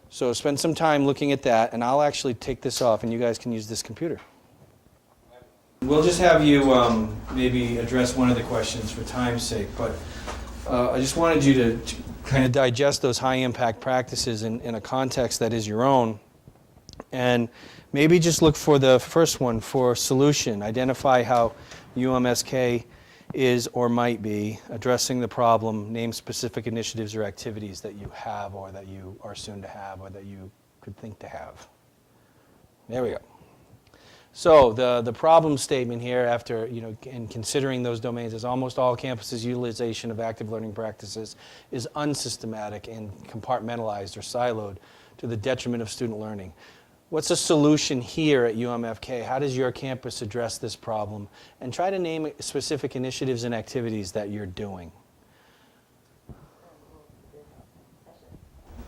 So spend some time looking at that, and I'll actually take this off, and you guys can use this computer. We'll just have you maybe address one of the questions for time's sake, but I just wanted you to kind of digest those high-impact practices in a context that is your own, and maybe just look for the first one for solution. Identify how UMSK is or might be addressing the problem. Name specific initiatives or activities that you have or that you are soon to have or that you could think to have. There we go. So the problem statement here after, in considering those domains is almost all campuses' utilization of active learning practices is unsystematic and compartmentalized or siloed to the detriment of student learning. What's a solution here at UMFK? How does your campus address this problem? And try to name specific initiatives and activities that you're doing.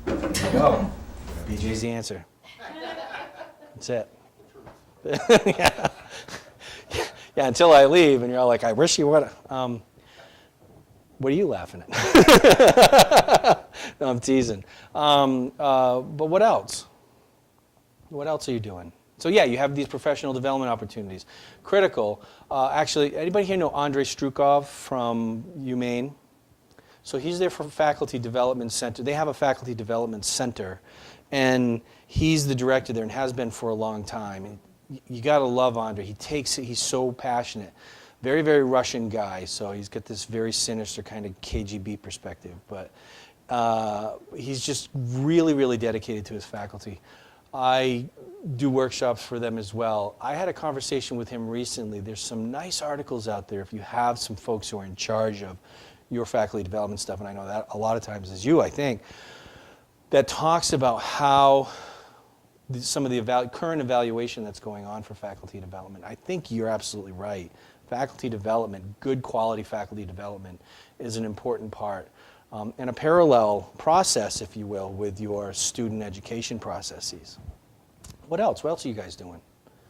There you go. BJ's the answer. That's it. Yeah. Yeah, until I leave and you're all like, I wish you would. What are you laughing at? No, I'm teasing. But what else? What else are you doing? So yeah, you have these professional development opportunities. Critical. Actually, anybody here know Andrei Strukov from UMaine? So he's there for Faculty Development Center. They have a Faculty Development Center, and he's the director there and has been for a long time. And you got to love Andrei. He's so passionate. Very, very Russian guy, so he's got this very sinister kind of KGB perspective. But he's just really, really dedicated to his faculty. I do workshops for them as well. I had a conversation with him recently. There's some nice articles out there if you have some folks who are in charge of your faculty development stuff, and I know that a lot of times is you, I think, that talks about how some of the current evaluation that's going on for faculty development. I think you're absolutely right. Faculty development, good quality faculty development, is an important part. And a parallel process, if you will, with your student education processes. What else? What else are you guys doing?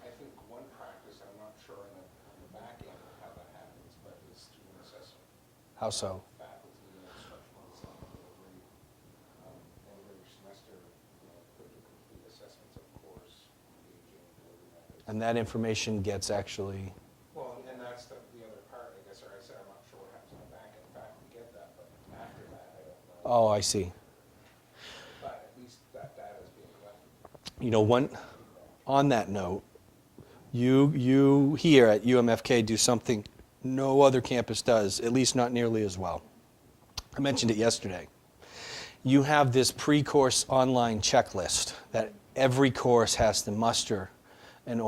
I think one practice, I'm not sure on the back end of how that happens, but is student assessment. How so? Faculty and instructional design delivery, end of every semester, put the complete assessments of course, engaging, delivery methods. And that information gets actually... Well, and that's the other part, I guess, or I said, I'm not sure what happens on the back end. Faculty get that, but after that, I don't know. Oh, I see. But at least that data is being collected. You know, on that note, you here at UMFK do something no other campus does, at least not nearly as well. I mentioned it yesterday. You have this pre-course online checklist that every course has to muster. And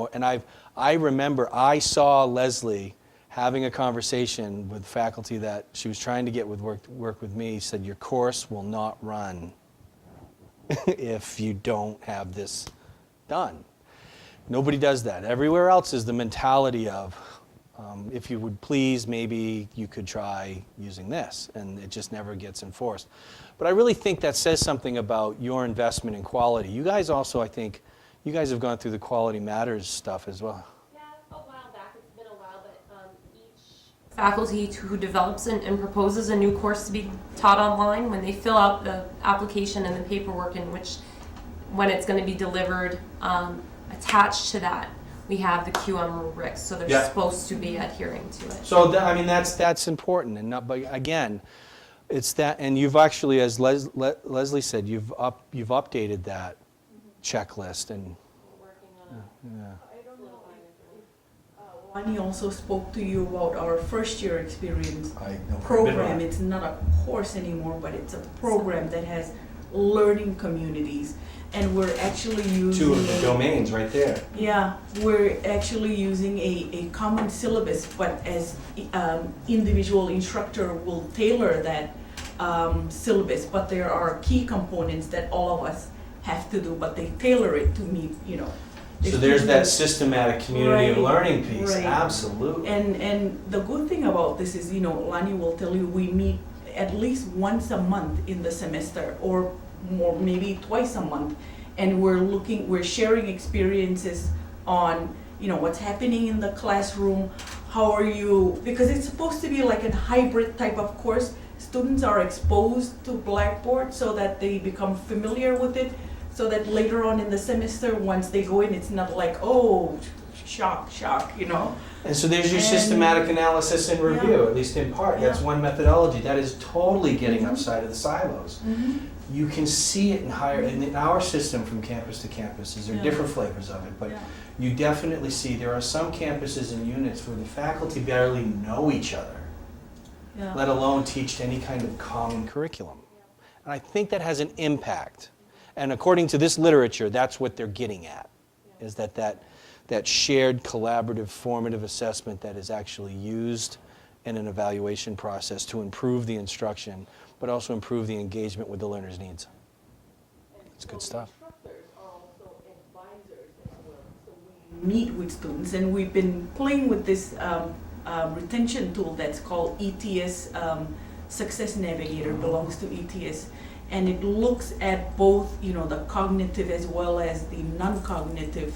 I remember I saw Leslie having a conversation with faculty that she was trying to get with work with me, said your course will not run if you don't have this done. Nobody does that. Everywhere else is the mentality of, if you would please, maybe you could try using this, and it just never gets enforced. But I really think that says something about your investment in quality. You guys also, I think, you guys have gone through the Quality Matters stuff as well. Yeah, a while back. It's been a while, but each faculty who develops and proposes a new course to be taught online, when they fill out the application and the paperwork in which, when it's going to be delivered, attached to that, we have the QM rubrics, so they're supposed to be adhering to it. So I mean that's important, and not, but again, it's that, and you've actually, as Leslie said, you've updated that checklist, and I don't know if Wani also spoke to you about our first year experience program. It's not a course anymore, but it's a program that has learning communities. And we're actually using... Two of the domains right there. Yeah, we're actually using a common syllabus, but as individual instructor will tailor that syllabus, but there are key components that all of us have to do, but they tailor it to meet, So there's that systematic community of learning piece, right. Absolutely. And the good thing about this is, Lani will tell you, we meet at least once a month in the semester, or more, maybe twice a month, and we're sharing experiences on, what's happening in the classroom, how are you, because it's supposed to be like a hybrid type of course. Students are exposed to Blackboard so that they become familiar with it, so that later on in the semester, once they go in, it's not like, oh, shock, And so there's your systematic analysis and review, at least in part. That's one methodology. That is totally getting outside of the silos. You can see it in our system from campus to campus. There are different flavors of it, but you definitely see there are some campuses and units where the faculty barely know each other, let alone teach any kind of common curriculum. And I think that has an impact. And according to this literature, that's what they're getting at, is that shared collaborative formative assessment that is actually used in an evaluation process to improve the instruction, but also improve the engagement with the learner's needs. It's good stuff. Instructors are also advisors as well. So we meet with students, and we've been playing with this retention tool that's called ETS. Success Navigator belongs to ETS. And it looks at both, the cognitive as well as the non-cognitive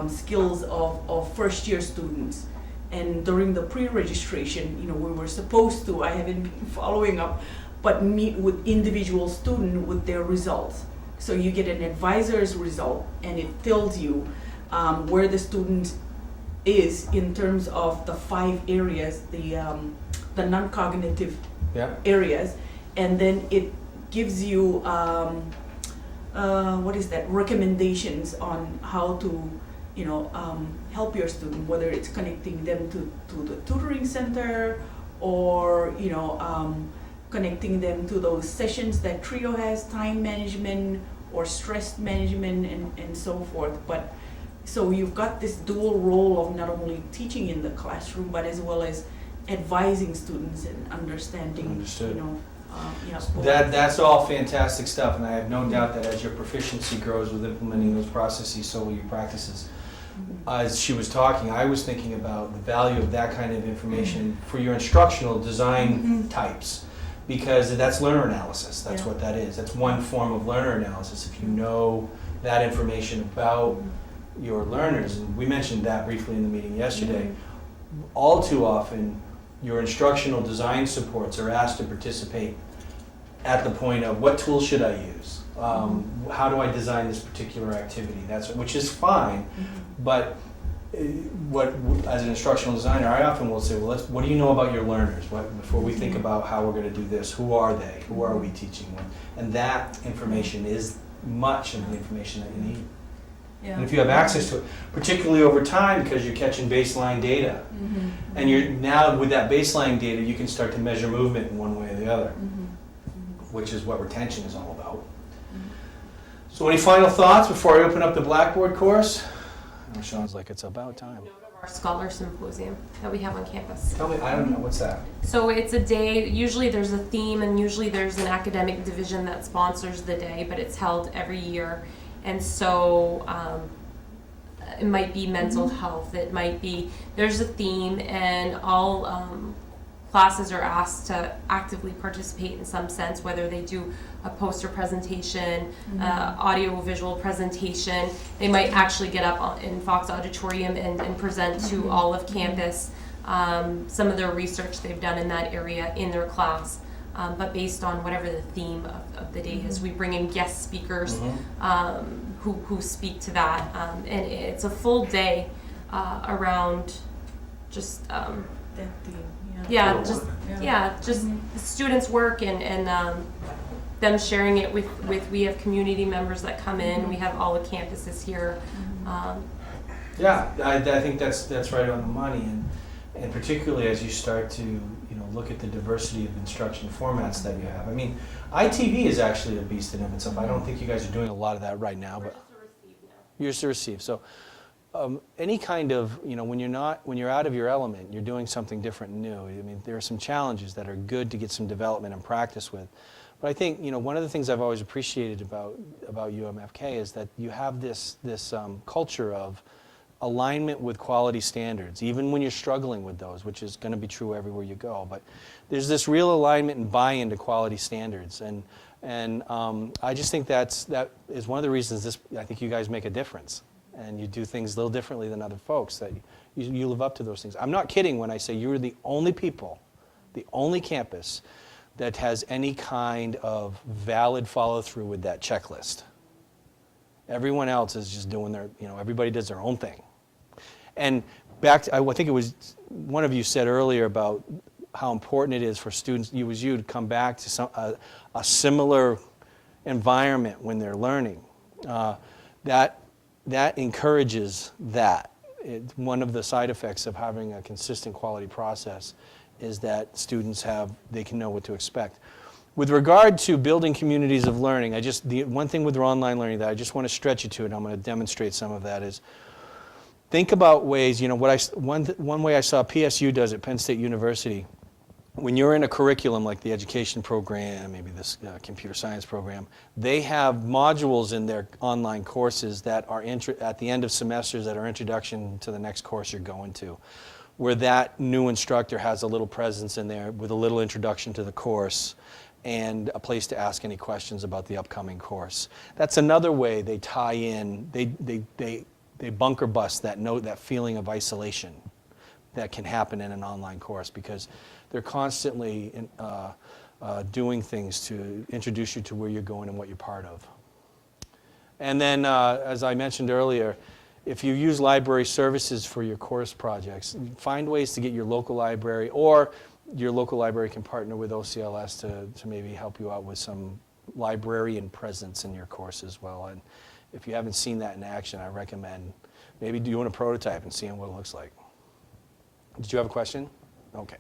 skills of first-year students. And during the pre-registration, we were supposed to, I haven't been following up, but meet with individual student with their results. So you get an advisor's result, and it tells you where the student is in terms of the 5 areas, the non-cognitive areas, and then it gives you recommendations on how to help your student, whether it's connecting them to the tutoring center, or connecting them to those sessions that TRIO has, time management or stress management and so forth. But so you've got this dual role of not only teaching in the classroom, but as well as advising students and understanding, Understood. you know, yeah. That's all fantastic stuff, and I have no doubt that as your proficiency grows with implementing those processes, so will your practices. As she was talking, I was thinking about the value of that kind of information for your instructional design types, because that's learner analysis. That's Yeah. what that is. That's one form of learner analysis. If you know that information about your learners, and we mentioned that briefly in the meeting yesterday, all too often your instructional design supports are asked to participate at the point of what tool should I use? How do I design this particular activity? Which is fine, but what as an instructional designer, I often will say, well, what do you know about your learners? Before we think about how we're going to do this, who are they? Who are we teaching them? And that information is much of the information that you need. Yeah. And if you have access to it, particularly over time, because you're catching baseline data, and you're now with that baseline data, you can start to measure movement in one way or the other, which is what retention is all about. So, any final thoughts before I open up the Blackboard course? Oh, Sean's like, it's about time. Our Scholar Symposium that we have on campus. Tell me, I don't know, what's that? So it's a day, usually there's a theme and usually there's an academic division that sponsors the day, but it's held every year. And so it might be mental health, it might be, there's a theme, and all classes are asked to actively participate in some sense, whether they do a poster presentation, audio visual presentation. They might actually get up in Fox Auditorium and present to all of campus some of their research they've done in that area in their class. But based on whatever the theme of the day is, we bring in guest speakers who speak to that, and it's a full day around just That thing, just the students' work and them sharing it with we have community members that come in. We have all the campuses here. Yeah, I think that's right on the money, and particularly as you start to look at the diversity of instruction formats that you have. I mean, ITV is actually a beast in of itself. I don't think you guys are doing a lot of that right now, but you're just to receive. So any kind of when you're out of your element, you're doing something different and new. I mean, there are some challenges that are good to get some development and practice with. But I think one of the things I've always appreciated about UMFK is that you have this culture of alignment with quality standards, even when you're struggling with those, which is going to be true everywhere you go. But there's this real alignment and buy-in to quality standards, and I just think that is one of the reasons I think you guys make a difference, and you do things a little differently than other folks. That you live up to those things. I'm not kidding when I say you're the only people, the only campus that has any kind of valid follow-through with that checklist. Everyone else is just doing everybody does their own thing. And back to, I think it was one of you said earlier about how important it is for students, to come back to a similar environment when they're learning. That encourages that. One of the side effects of having a consistent quality process is that students they can know what to expect. With regard to building communities of learning, the one thing with online learning that I just want to stretch you to, and I'm going to demonstrate some of that, is think about ways, one way I saw PSU does at Penn State University, when you're in a curriculum like the education program, maybe this computer science program, they have modules in their online courses that are at the end of semesters that are introduction to the next course you're going to, where that new instructor has a little presence in there with a little introduction to the course and a place to ask any questions about the upcoming course. That's another way they tie in, they bunker bust that feeling of isolation that can happen in an online course, because they're constantly doing things to introduce you to where you're going and what you're part of. And then, as I mentioned earlier, if you use library services for your course projects, find ways to get your local library, or your local library can partner with OCLS to maybe help you out with some librarian presence in your course as well. And if you haven't seen that in action, I recommend maybe doing a prototype and seeing what it looks like. Did you have a question? Okay.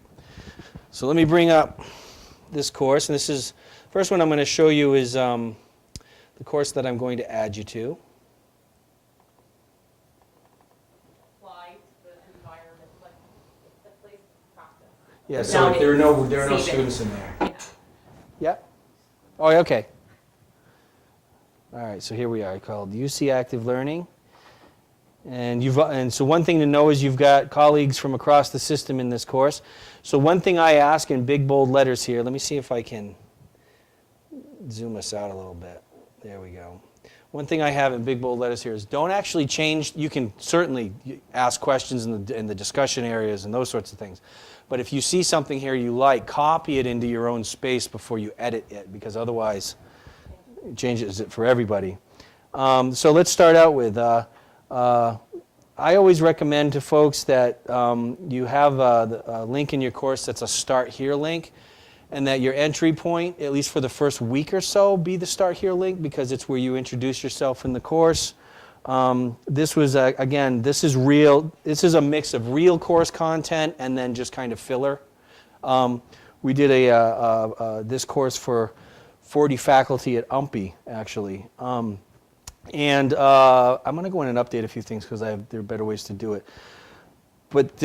So let me bring up this course, and this is, first one I'm going to show you is the course that I'm going to add you to. Apply to the environment, like the place of practice. Yeah, so Now there are no save it. students in there. Yeah. Yeah? Oh, yeah, okay. All right, so here we are, called UC Active Learning. And so one thing to know is you've got colleagues from across the system in this course. So one thing I ask in big bold letters here, let me see if I can zoom us out a little bit. There we go. One thing I have in big bold letters here is don't actually change. You can certainly ask questions in the discussion areas and those sorts of things. But if you see something here you like, copy it into your own space before you edit it, because otherwise it changes it for everybody. So let's start out with, I always recommend to folks that you have a link in your course that's a Start Here link, and that your entry point, at least for the first week or so, be the Start Here link, because it's where you introduce yourself in the course. This was, again, this is a mix of real course content and then just kind of filler. We did this course for 40 faculty at UMPI, actually. And I'm going to go in and update a few things because there are better ways to do it. But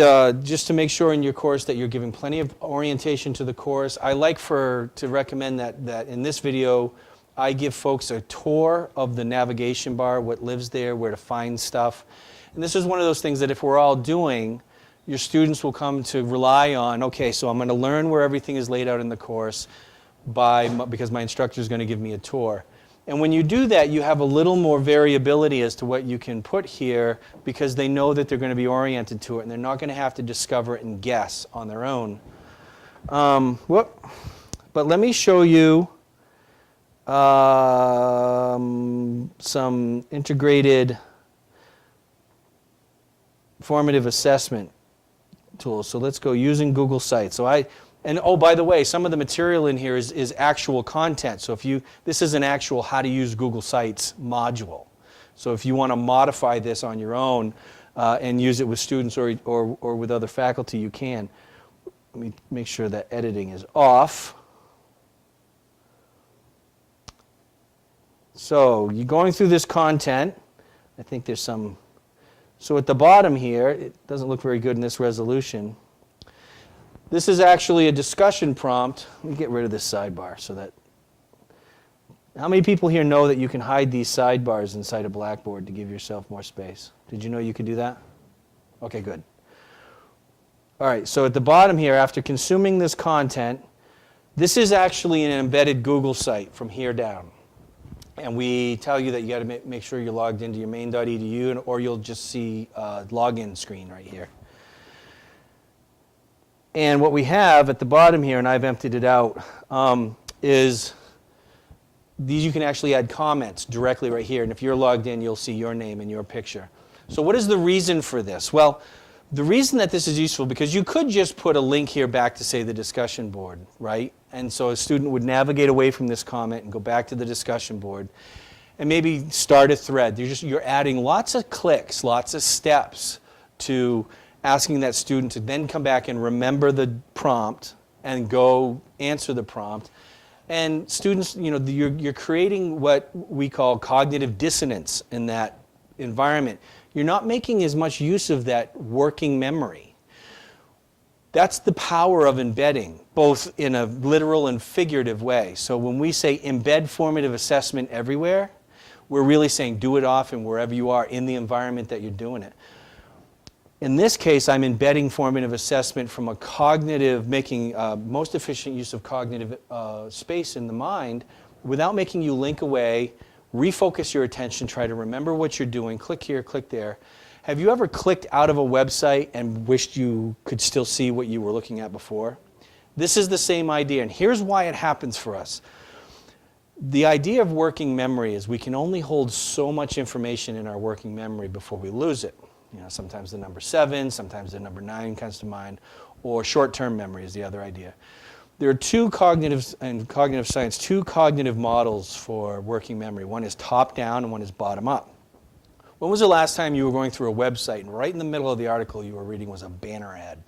just to make sure in your course that you're giving plenty of orientation to the course, I like to recommend that in this video, I give folks a tour of the navigation bar, what lives there, where to find stuff. And this is one of those things that if we're all doing, your students will come to rely on, okay, so I'm going to learn where everything is laid out in the course because my instructor is going to give me a tour. And when you do that, you have a little more variability as to what you can put here, because they know that they're going to be oriented to it and they're not going to have to discover it and guess on their own. But let me show you some integrated formative assessment tools. So let's go using Google Sites. And oh, by the way, some of the material in here is actual content. So this is an actual how to use Google Sites module. So if you want to modify this on your own and use it with students or with other faculty, you can. Let me make sure that editing is off. So you're going through this content. I think there's some. So at the bottom here, it doesn't look very good in this resolution. This is actually a discussion prompt. Let me get rid of this sidebar so that. How many people here know that you can hide these sidebars inside a Blackboard to give yourself more space? Did you know you could do that? Okay, good. All right, so at the bottom here, after consuming this content, this is actually an embedded Google site from here down. And we tell you that you got to make sure you're logged into your main.edu, or you'll just see a login screen right here. And what we have at the bottom here, and I've emptied it out, is these you can actually add comments directly right here. And if you're logged in, you'll see your name and your picture. So what is the reason for this? Well, the reason that this is useful, because you could just put a link here back to, say, the discussion board, right? And so a student would navigate away from this comment and go back to the discussion board and maybe start a thread. You're adding lots of clicks, lots of steps to asking that student to then come back and remember the prompt and go answer the prompt. And students, you're creating what we call cognitive dissonance in that environment. You're not making as much use of that working memory. That's the power of embedding, both in a literal and figurative way. So when we say embed formative assessment everywhere, we're really saying do it often wherever you are in the environment that you're doing it. In this case, I'm embedding formative assessment from a cognitive, making most efficient use of cognitive space in the mind without making you link away, refocus your attention, try to remember what you're doing, click here, click there. Have you ever clicked out of a website and wished you could still see what you were looking at before? This is the same idea, and here's why it happens for us. The idea of working memory is we can only hold so much information in our working memory before we lose it. Sometimes the number 7, sometimes the number 9 comes to mind, or short-term memory is the other idea. There are two cognitive models for working memory. One is top-down and one is bottom-up. When was the last time you were going through a website and right in the middle of the article you were reading was a banner ad?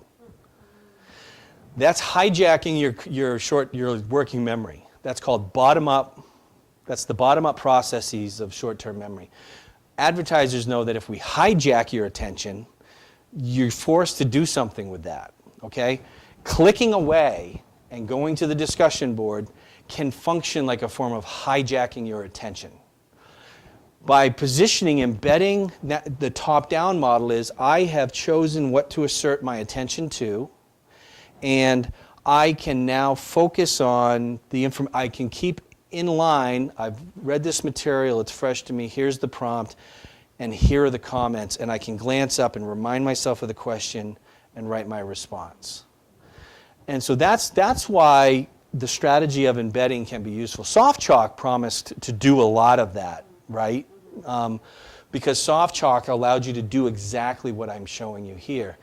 That's hijacking your working memory. That's called bottom-up. That's the bottom-up processes of short-term memory. Advertisers know that if we hijack your attention, you're forced to do something with that, okay? Clicking away and going to the discussion board can function like a form of hijacking your attention. By positioning, embedding, the top-down model is I have chosen what to assert my attention to, and I can now focus on the information. I can keep in line. I've read this material, it's fresh to me, here's the prompt, and here are the comments, and I can glance up and remind myself of the question and write my response. And so that's why the strategy of embedding can be useful. Soft Chalk promised to do a lot of that, right? Because Soft Chalk allowed you to do exactly what I'm showing you here.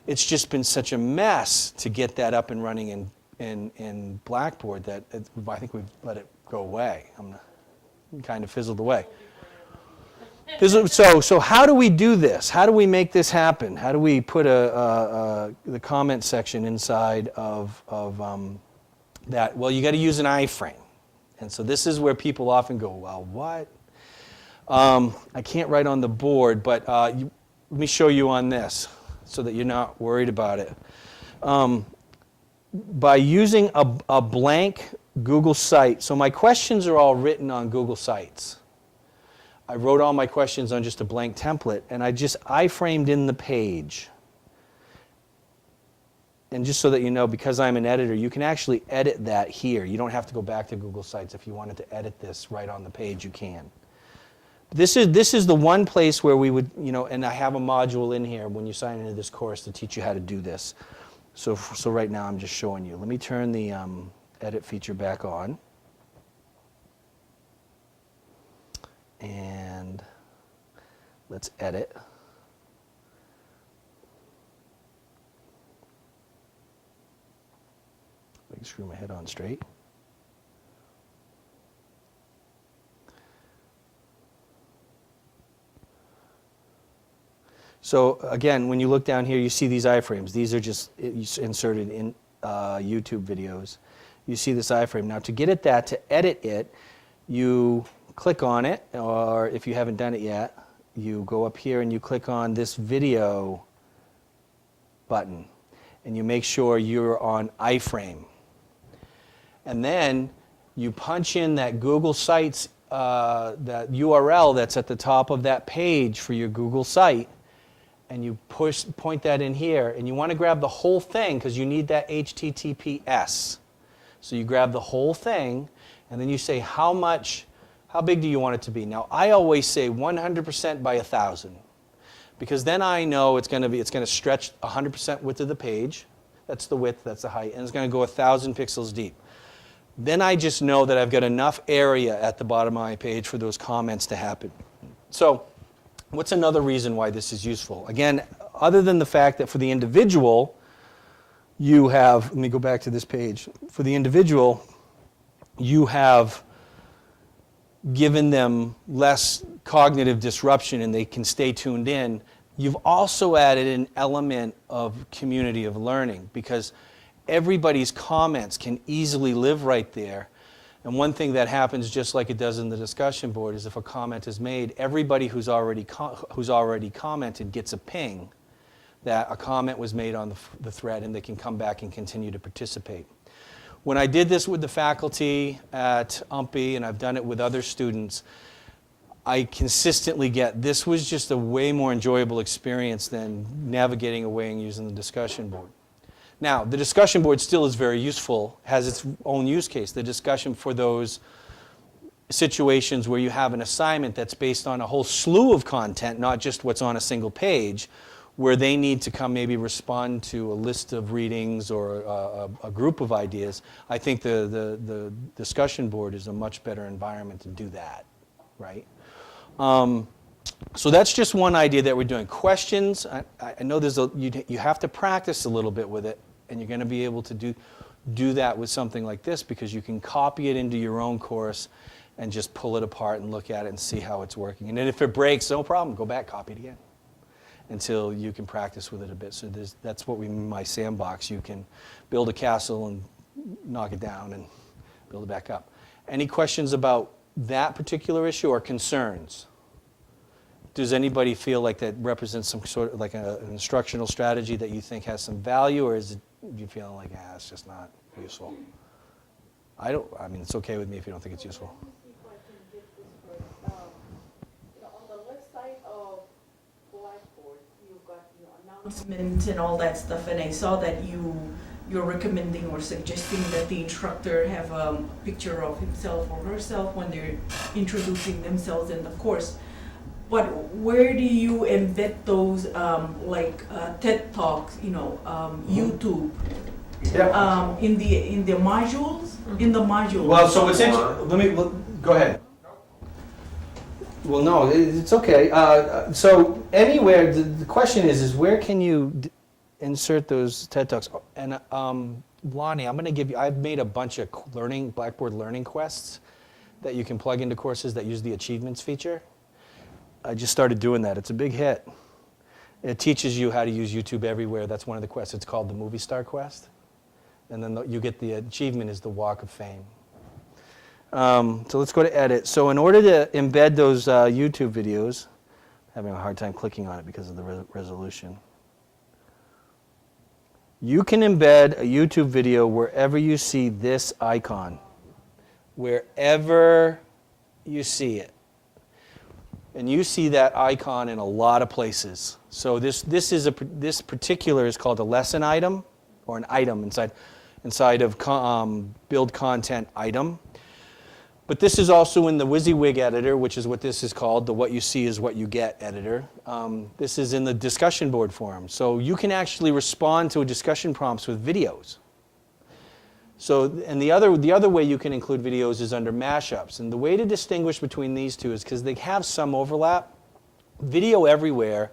It's just been such a mess to get that up and running in Blackboard that I think we've let it go away. Kind of fizzled away. So how do we do this? How do we make this happen? How do we put the comment section inside of that? Well, you got to use an iframe. And so this is where people often go, well, what? I can't write on the board, but let me show you on this so that you're not worried about it. By using a blank Google site, so my questions are all written on Google Sites. I wrote all my questions on just a blank template, and I iframed in the page. And just so that you know, because I'm an editor, you can actually edit that here. You don't have to go back to Google Sites. If you wanted to edit this right on the page, you can. This is the one place where we would, and I have a module in here when you sign into this course to teach you how to do this. So right now I'm just showing you. Let me turn the edit feature back on. And let's edit. I can screw my head on straight. So again, when you look down here, you see these iframes. These are just inserted in YouTube videos. You see this iframe. Now to get at that, to edit it, you click on it, or if you haven't done it yet, you go up here and you click on this video button, and you make sure you're on iframe. And then you punch in that Google Sites, that URL that's at the top of that page for your Google site, and you point that in here, and you want to grab the whole thing because you need that HTTPS. So you grab the whole thing, and then you say how big do you want it to be? Now I always say 100% by 1,000, because then I know it's going to stretch 100% width of the page. That's the width, that's the height, and it's going to go 1,000 pixels deep. Then I just know that I've got enough area at the bottom of my page for those comments to happen. So what's another reason why this is useful? Again, other than the fact that for the individual, you have, let me go back to this page. For the individual, you have given them less cognitive disruption and they can stay tuned in. You've also added an element of community of learning, because everybody's comments can easily live right there. And one thing that happens, just like it does in the discussion board, is if a comment is made, everybody who's already commented gets a ping that a comment was made on the thread, and they can come back and continue to participate. When I did this with the faculty at UMPI, and I've done it with other students, I consistently get this was just a way more enjoyable experience than navigating away and using the discussion board. Now, the discussion board still is very useful, has its own use case. The discussion for those situations where you have an assignment that's based on a whole slew of content, not just what's on a single page, where they need to come maybe respond to a list of readings or a group of ideas. I think the discussion board is a much better environment to do that, right? So that's just one idea that we're doing. Questions, I know you have to practice a little bit with it, and you're going to be able to do that with something like this, because you can copy it into your own course and just pull it apart and look at it and see how it's working. And then if it breaks, no problem, go back, copy it again. until you can practice with it a bit. So that's what we mean by sandbox. You can build a castle and knock it down and build it back up. Any questions about that particular issue or concerns? Does anybody feel like that represents some sort of like an instructional strategy that you think has some value, or is it you feeling like, it's just not useful? I mean, it's okay with me if you don't think it's useful. Let me see if I can get this right. On the left side of Blackboard, you've got announcements and all that stuff, and I saw that you're recommending or suggesting that the instructor have a picture of himself or herself when they're introducing themselves in the course. But where do you embed those, TED Talks, YouTube? In the modules? In the modules. Well, so what's interesting, go ahead. Well, no, it's okay. So anywhere, the question is where can you insert those TED Talks? And Lonnie, I'm going to give you, I've made a bunch of Blackboard learning quests that you can plug into courses that use the achievements feature. I just started doing that. It's a big hit. It teaches you how to use YouTube everywhere. That's one of the quests. It's called the Movie Star Quest. And then you get the achievement is the Walk of Fame. So let's go to edit. So in order to embed those YouTube videos, I'm having a hard time clicking on it because of the resolution. You can embed a YouTube video wherever you see this icon. Wherever you see it. And you see that icon in a lot of places. So this particular is called a lesson item, or an item inside of build content item. But this is also in the WYSIWYG editor, which is what this is called, the what you see is what you get editor. This is in the discussion board forum. So you can actually respond to discussion prompts with videos. So, and the other way you can include videos is under mashups. And the way to distinguish between these two is because they have some overlap. Video everywhere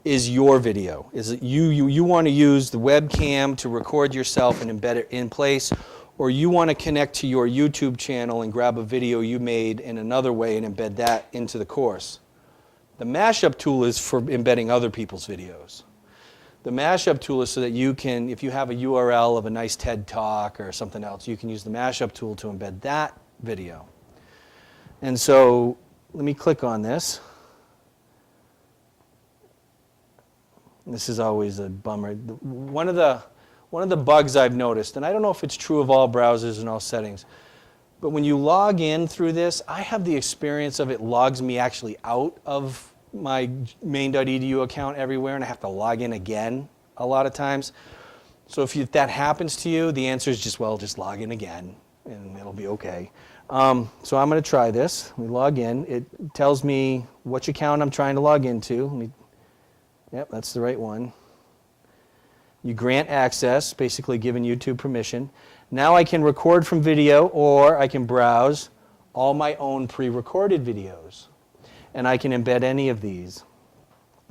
is your video. Is it you want to use the webcam to record yourself and embed it in place, or you want to connect to your YouTube channel and grab a video you made in another way and embed that into the course. The mashup tool is for embedding other people's videos. The mashup tool is so that you can, if you have a URL of a nice TED Talk or something else, you can use the mashup tool to embed that video. And so let me click on this. This is always a bummer. One of the bugs I've noticed, and I don't know if it's true of all browsers and all settings, but when you log in through this, I have the experience of it logs me actually out of my main.edu account everywhere, and I have to log in again a lot of times. So if that happens to you, the answer is just log in again, and it'll be okay. So I'm going to try this. We log in. It tells me which account I'm trying to log into. Yep, that's the right one. You grant access, basically giving YouTube permission. Now I can record from video, or I can browse all my own pre-recorded videos. And I can embed any of these.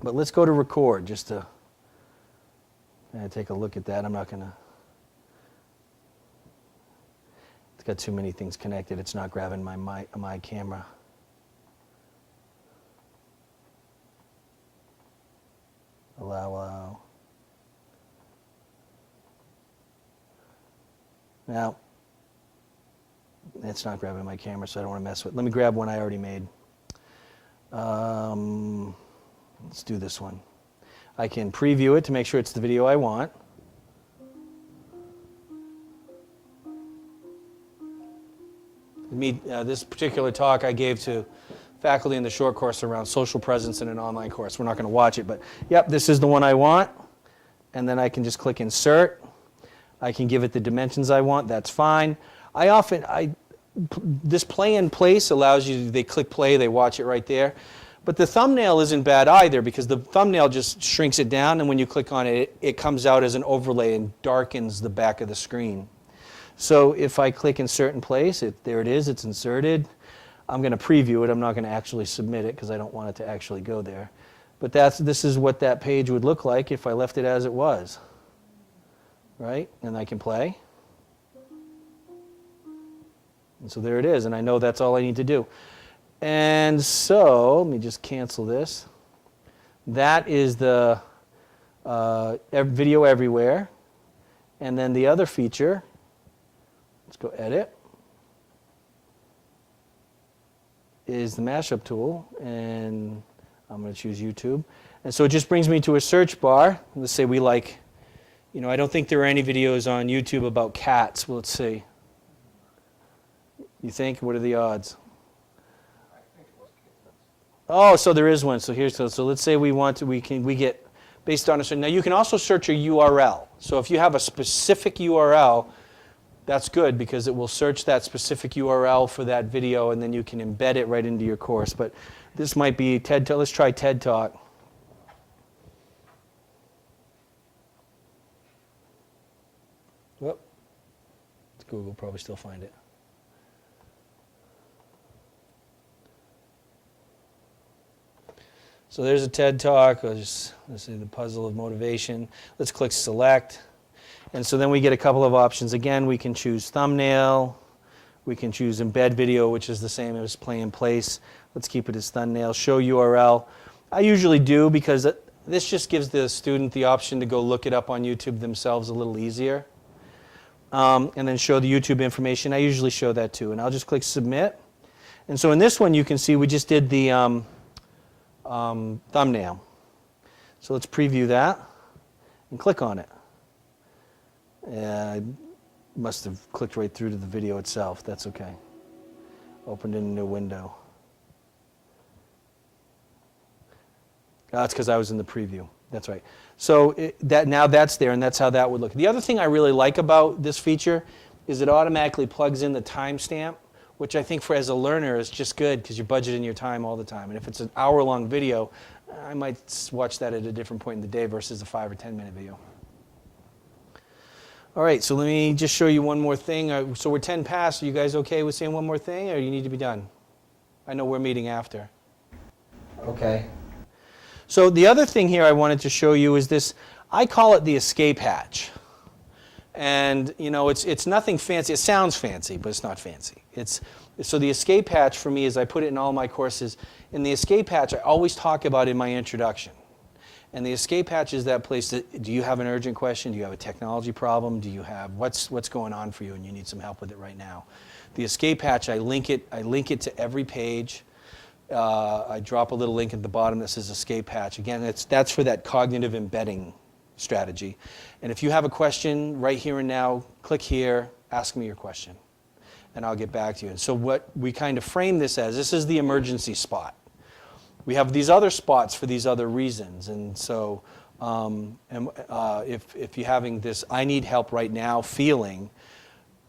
But let's go to record just to take a look at that. I'm not going to. It's got too many things connected. It's not grabbing my camera. Allow. Now, it's not grabbing my camera, so I don't want to mess with it. Let me grab one I already made. Let's do this one. I can preview it to make sure it's the video I want. This particular talk I gave to faculty in the short course around social presence in an online course. We're not going to watch it, but yep, this is the one I want. And then I can just click insert. I can give it the dimensions I want. That's fine. This play in place allows you, they click play, they watch it right there. But the thumbnail isn't bad either, because the thumbnail just shrinks it down, and when you click on it, it comes out as an overlay and darkens the back of the screen. So if I click insert in place, there it is, it's inserted. I'm going to preview it. I'm not going to actually submit it because I don't want it to actually go there. But this is what that page would look like if I left it as it was. Right? And I can play. And so there it is, and I know that's all I need to do. And so, let me just cancel this. That is the video everywhere. And then the other feature, let's go edit, is the mashup tool. And I'm going to choose YouTube. And so it just brings me to a search bar. Let's say we like, I don't think there are any videos on YouTube about cats. Well, let's see. You think? What are the odds? I think it was Kitchin. Oh, so there is one. So so let's say we get based on a certain. Now you can also search a URL. So if you have a specific URL, that's good because it will search that specific URL for that video, and then you can embed it right into your course. But this might be TED Talk. Let's try TED Talk. Whoop. Google probably still find it. So there's a TED Talk. Let's see the puzzle of motivation. Let's click select. And so then we get a couple of options. Again, we can choose thumbnail. We can choose embed video, which is the same as play in place. Let's keep it as thumbnail. Show URL. I usually do because this just gives the student the option to go look it up on YouTube themselves a little easier. And then show the YouTube information. I usually show that too. And I'll just click submit. And so in this one, you can see we just did the thumbnail. So let's preview that and click on it. I must have clicked right through to the video itself. That's okay. Opened in a new window. That's because I was in the preview. That's right. So now that's there, and that's how that would look. The other thing I really like about this feature is it automatically plugs in the timestamp, which I think as a learner is just good because you're budgeting your time all the time. And if it's an hour-long video, I might watch that at a different point in the day versus a 5 or 10-minute video. All right, so let me just show you one more thing. So we're 10 past. Are you guys okay with saying one more thing, or you need to be done? I know we're meeting after. Okay. So the other thing here I wanted to show you is this. I call it the escape hatch. And it's nothing fancy. It sounds fancy, but it's not fancy. So the escape hatch for me is I put it in all my courses. In the escape hatch, I always talk about in my introduction. And the escape hatch is that place that, do you have an urgent question? Do you have a technology problem? Do you have, what's going on for you and you need some help with it right now? The escape hatch, I link it to every page. I drop a little link at the bottom that says escape hatch. Again, that's for that cognitive embedding strategy. And if you have a question right here and now, click here, ask me your question, and I'll get back to you. And so what we kind of frame this as, this is the emergency spot. We have these other spots for these other reasons. And so if you're having this I need help right now feeling,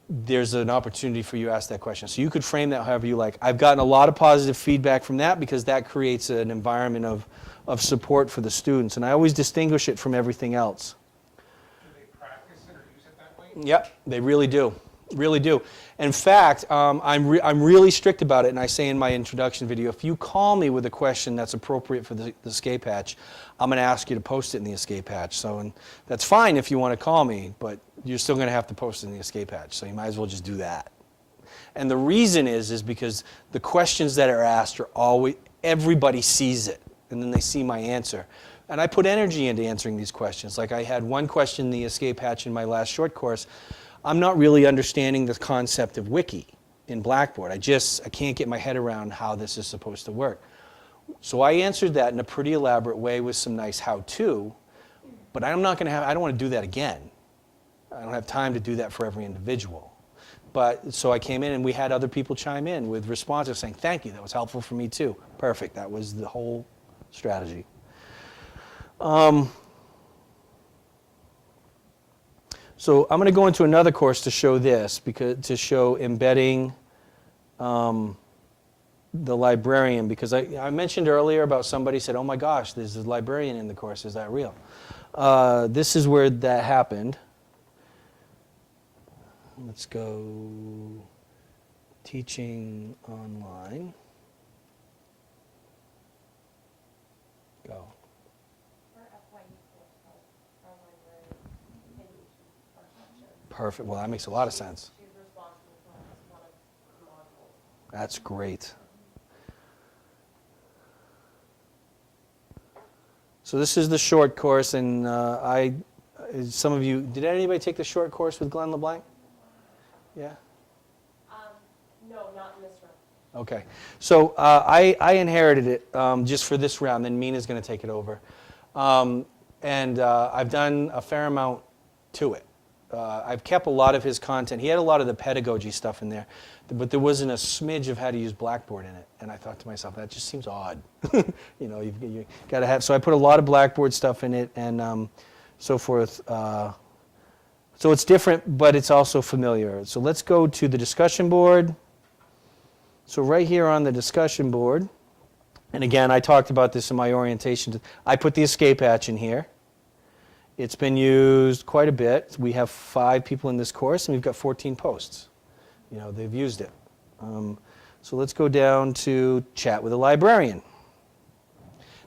there's an opportunity for you to ask that question. So you could frame that however you like. I've gotten a lot of positive feedback from that because that creates an environment of support for the students. And I always distinguish it from everything else. Do they practice it or use it that way? Yep, they really do. Really do. In fact, I'm really strict about it, and I say in my introduction video, if you call me with a question that's appropriate for the escape hatch, I'm going to ask you to post it in the escape hatch. So, and that's fine if you want to call me, but you're still going to have to post it in the escape hatch. So you might as well just do that. And the reason is because the questions that are asked are always, everybody sees it, and then they see my answer. And I put energy into answering these questions. Like I had one question in the escape hatch in my last short course. I'm not really understanding the concept of wiki in Blackboard. I can't get my head around how this is supposed to work. So I answered that in a pretty elaborate way with some nice how-to, but I don't want to do that again. I don't have time to do that for every individual. But so I came in and we had other people chime in with responses saying, thank you, that was helpful for me too. Perfect, that was the whole strategy. So I'm going to go into another course to show this, to show embedding the librarian, because I mentioned earlier about somebody said, oh my gosh, there's a librarian in the course, is that real? This is where that happened. Let's go teaching online. Go. Perfect. Well, that makes a lot of sense. That's great. So this is the short course, and some of you, did anybody take the short course with Glenn LeBlanc? Yeah? No, not in this room. Okay. So I inherited it just for this round, then Mina's going to take it over. And I've done a fair amount to it. I've kept a lot of his content. He had a lot of the pedagogy stuff in there, but there wasn't a smidge of how to use Blackboard in it. And I thought to myself, that just seems odd. You got to have. So I put a lot of Blackboard stuff in it and so forth. So it's different, but it's also familiar. So let's go to the discussion board. So right here on the discussion board, and again, I talked about this in my orientation. I put the escape hatch in here. It's been used quite a bit. We have 5 people in this course, and we've got 14 posts. They've used it. So let's go down to chat with a librarian.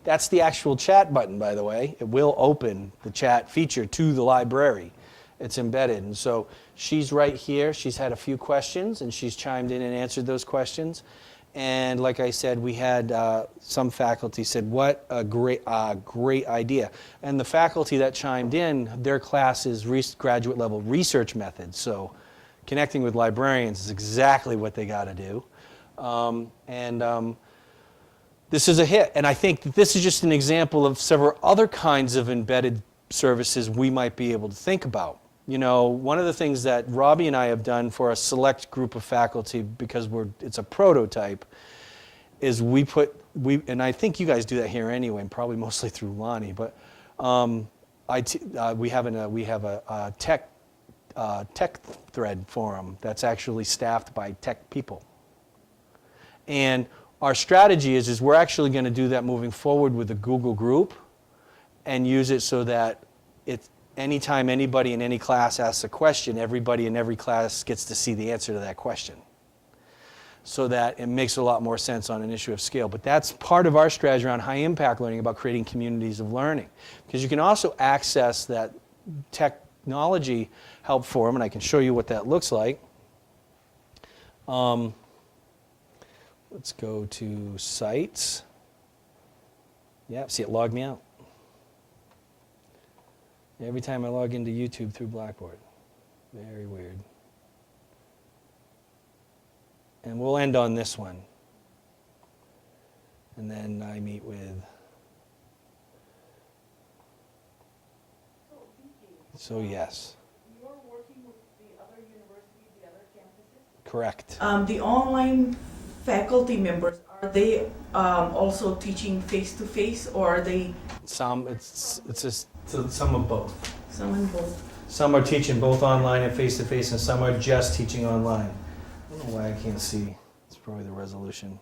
That's the actual chat button, by the way. It will open the chat feature to the library. It's embedded. And so she's right here. She's had a few questions, and she's chimed in and answered those questions. And like I said, we had some faculty said, what a great idea. And the faculty that chimed in, their class is graduate level research methods. So connecting with librarians is exactly what they got to do. This is a hit. And I think that this is just an example of several other kinds of embedded services we might be able to think about. One of the things that Robbie and I have done for a select group of faculty, because it's a prototype, is and I think you guys do that here anyway, and probably mostly through Lonnie, but we have a tech thread forum that's actually staffed by tech people. And our strategy is we're actually going to do that moving forward with a Google group and use it so that anytime anybody in any class asks a question, everybody in every class gets to see the answer to that question. So that it makes a lot more sense on an issue of scale. But that's part of our strategy around high impact learning, about creating communities of learning. Because you can also access that technology help forum, and I can show you what that looks like. Let's go to sites. Yeah, see it logged me out. Every time I log into YouTube through Blackboard. Very weird. And we'll end on this one. And then I meet with... So yes. You're working with the other universities, the other campuses? Correct. The online faculty members, are they also teaching face-to-face, or are they... It's just some of both. Some in both? Some are teaching both online and face-to-face, and some are just teaching online. I don't know why I can't see. It's probably the resolution.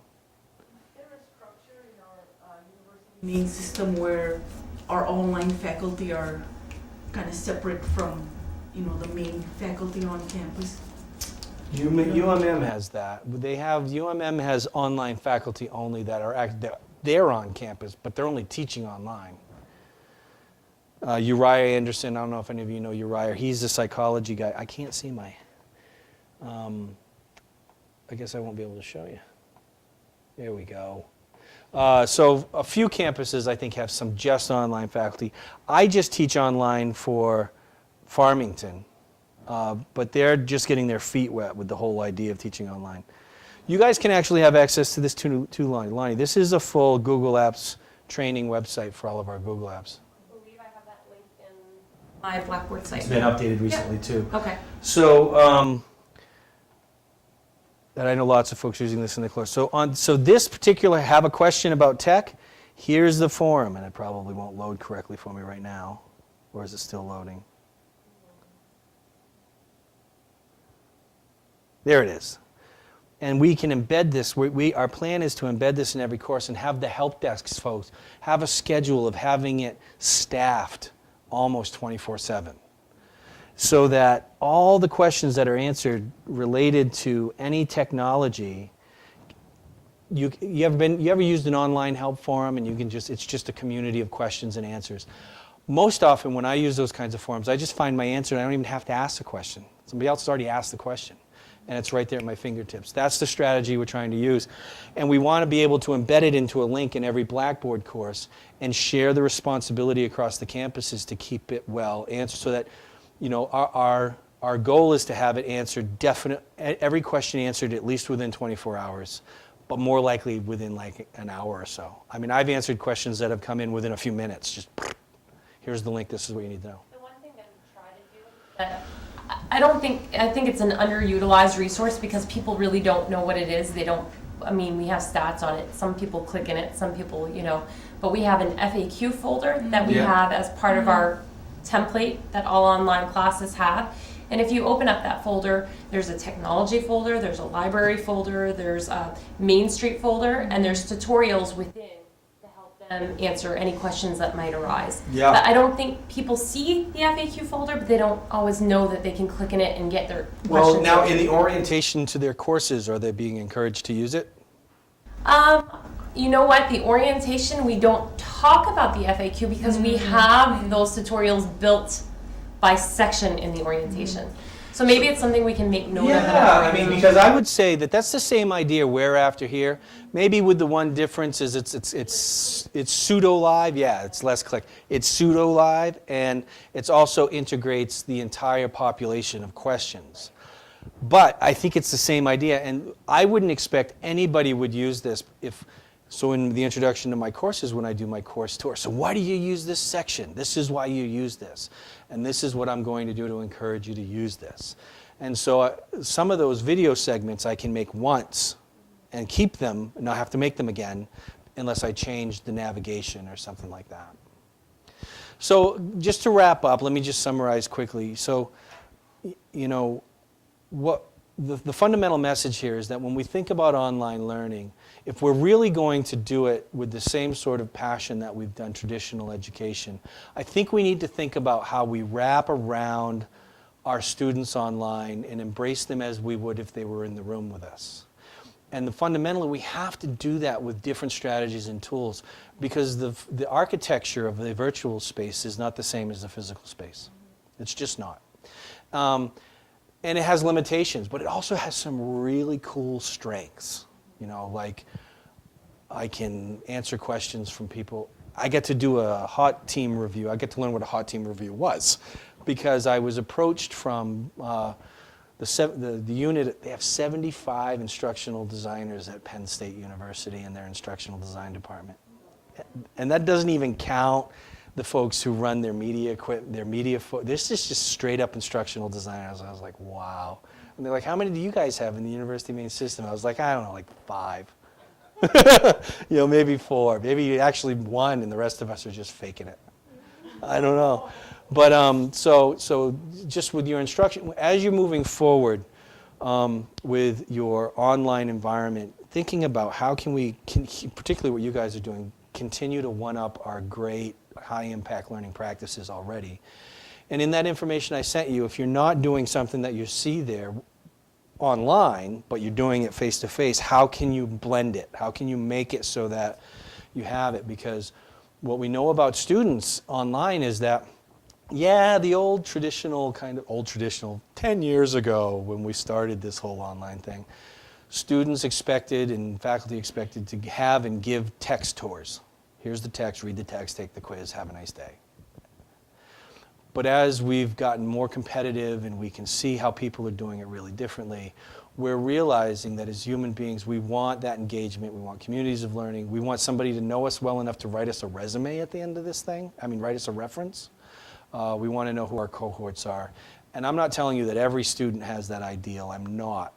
Is there a structure in our university main system where our online faculty are kind of separate from, the main faculty on campus? UMM has that. UMM has online faculty only that are they're on campus, but they're only teaching online. Uriah Anderson, I don't know if any of you know Uriah. He's a psychology guy. I can't see my... I guess I won't be able to show you. There we go. So a few campuses, I think, have some just online faculty. I just teach online for Farmington, but they're just getting their feet wet with the whole idea of teaching online. You guys can actually have access to this too, Lonnie. This is a full Google Apps training website for all of our Google Apps. I believe I have that linked in my Blackboard site. It's been updated recently too. Okay. So, and I know lots of folks using this in the course. So this particular, have a question about tech, here's the forum, and it probably won't load correctly for me right now. Or is it still loading? There it is. And we can embed this. Our plan is to embed this in every course and have the help desks folks have a schedule of having it staffed almost 24/7. So that all the questions that are answered related to any technology, you ever used an online help forum and it's just a community of questions and answers. Most often when I use those kinds of forums, I just find my answer and I don't even have to ask the question. Somebody else has already asked the question. and it's right there at my fingertips. That's the strategy we're trying to use. And we want to be able to embed it into a link in every Blackboard course and share the responsibility across the campuses to keep it well answered, so that, you know, our goal is to have it answered every question answered at least within 24 hours, but more likely within like an hour or so. I mean, I've answered questions that have come in within a few minutes. Just, here's the link, this is what you need to know. The one thing that we try to do, I think it's an underutilized resource because people really don't know what it is. They don't, I mean, we have stats on it. Some people click in it, some people, you know, but we have an FAQ folder that we have as part of our template that all online classes have. And if you open up that folder, there's a technology folder, there's a library folder, there's a Main Street folder, and there's tutorials within to help them answer any questions that might arise. Yeah. But I don't think people see the FAQ folder, but they don't always know that they can click in it and get their questions. Well, now answered. in the orientation to their courses, are they being encouraged to use it? You know what? The orientation, we don't talk about the FAQ because we have those tutorials built by section in the orientation. So maybe it's something we can make note of. Yeah, I mean, because I would say that that's the same idea where after here, maybe with the one difference is it's pseudo live. Yeah, it's less click. It's pseudo live, and it also integrates the entire population of questions. But I think it's the same idea, and I wouldn't expect anybody would use this so in the introduction to my courses when I do my course tour. So why do you use this section? This is why you use this. And this is what I'm going to do to encourage you to use this. And so some of those video segments I can make once and keep them, and not have to make them again unless I change the navigation or something like that. So just to wrap up, let me just summarize quickly. So, you know, what the fundamental message here is that when we think about online learning, if we're really going to do it with the same sort of passion that we've done traditional education, I think we need to think about how we wrap around our students online and embrace them as we would if they were in the room with us. And fundamentally, we have to do that with different strategies and tools, because the architecture of the virtual space is not the same as the physical space. It's just not. And it has limitations, but it also has some really cool strengths. You know, like I can answer questions from people. I get to do a hot team review. I get to learn what a hot team review was, because I was approached from the unit. They have 75 instructional designers at Penn State University in their instructional design department. And that doesn't even count the folks who run their media equipment, this is just straight up instructional designers. I was like, wow. And they're like, how many do you guys have in the university main system? I was like, I don't know, like 5. You know, maybe 4, maybe actually 1, and the rest of us are just faking it. I don't know. But so just with your instruction, as you're moving forward with your online environment, thinking about how can we, particularly what you guys are doing, continue to one-up our great high-impact learning practices already. And in that information I sent you, if you're not doing something that you see there online, but you're doing it face-to-face, how can you blend it? How can you make it so that you have it? Because what we know about students online is that, yeah, the old traditional, 10 years ago when we started this whole online thing, students expected and faculty expected to have and give text tours. Here's the text, read the text, take the quiz, have a nice day. But as we've gotten more competitive and we can see how people are doing it really differently, we're realizing that as human beings, we want that engagement, we want communities of learning, we want somebody to know us well enough to write us a resume at the end of this thing, write us a reference. We want to know who our cohorts are. And I'm not telling you that every student has that ideal, I'm not.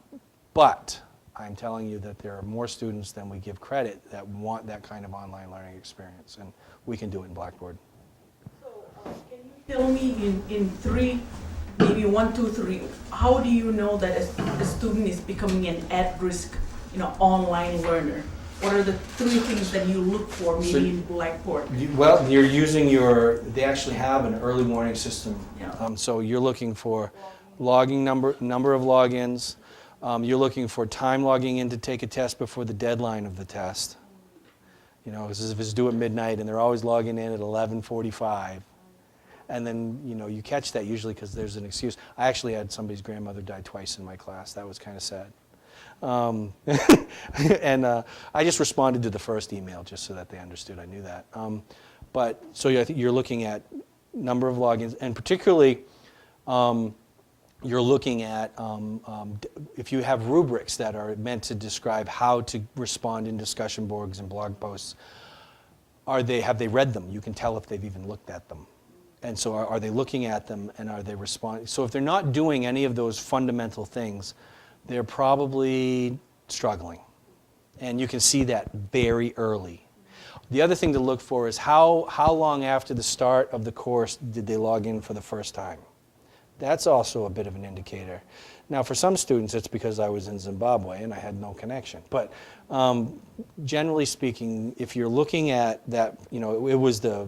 But I'm telling you that there are more students than we give credit that want that kind of online learning experience, and we can do it in Blackboard. So, can you tell me in 3, maybe 1, 2, 3, how do you know that a student is becoming an at-risk, online learner? What are the 3 things that you look for maybe in Blackboard? Well, you're using they actually have an early warning system. Yeah. So you're looking for logging number of logins. You're looking for time logging in to take a test before the deadline of the test. You know, if it's due at midnight and they're always logging in at 11:45, And then, you catch that usually because there's an excuse. I actually had somebody's grandmother die twice in my class. That was kind of sad. And I just responded to the first email just so that they understood I knew that. So I think you're looking at number of logins, and particularly you're looking at if you have rubrics that are meant to describe how to respond in discussion boards and blog posts, have they read them? You can tell if they've even looked at them. And so are they looking at them, and are they responding? So if they're not doing any of those fundamental things, they're probably struggling. And you can see that very early. The other thing to look for is how long after the start of the course did they log in for the first time? That's also a bit of an indicator. Now, for some students, it's because I was in Zimbabwe and I had no connection. But generally speaking, if you're looking at that, it was the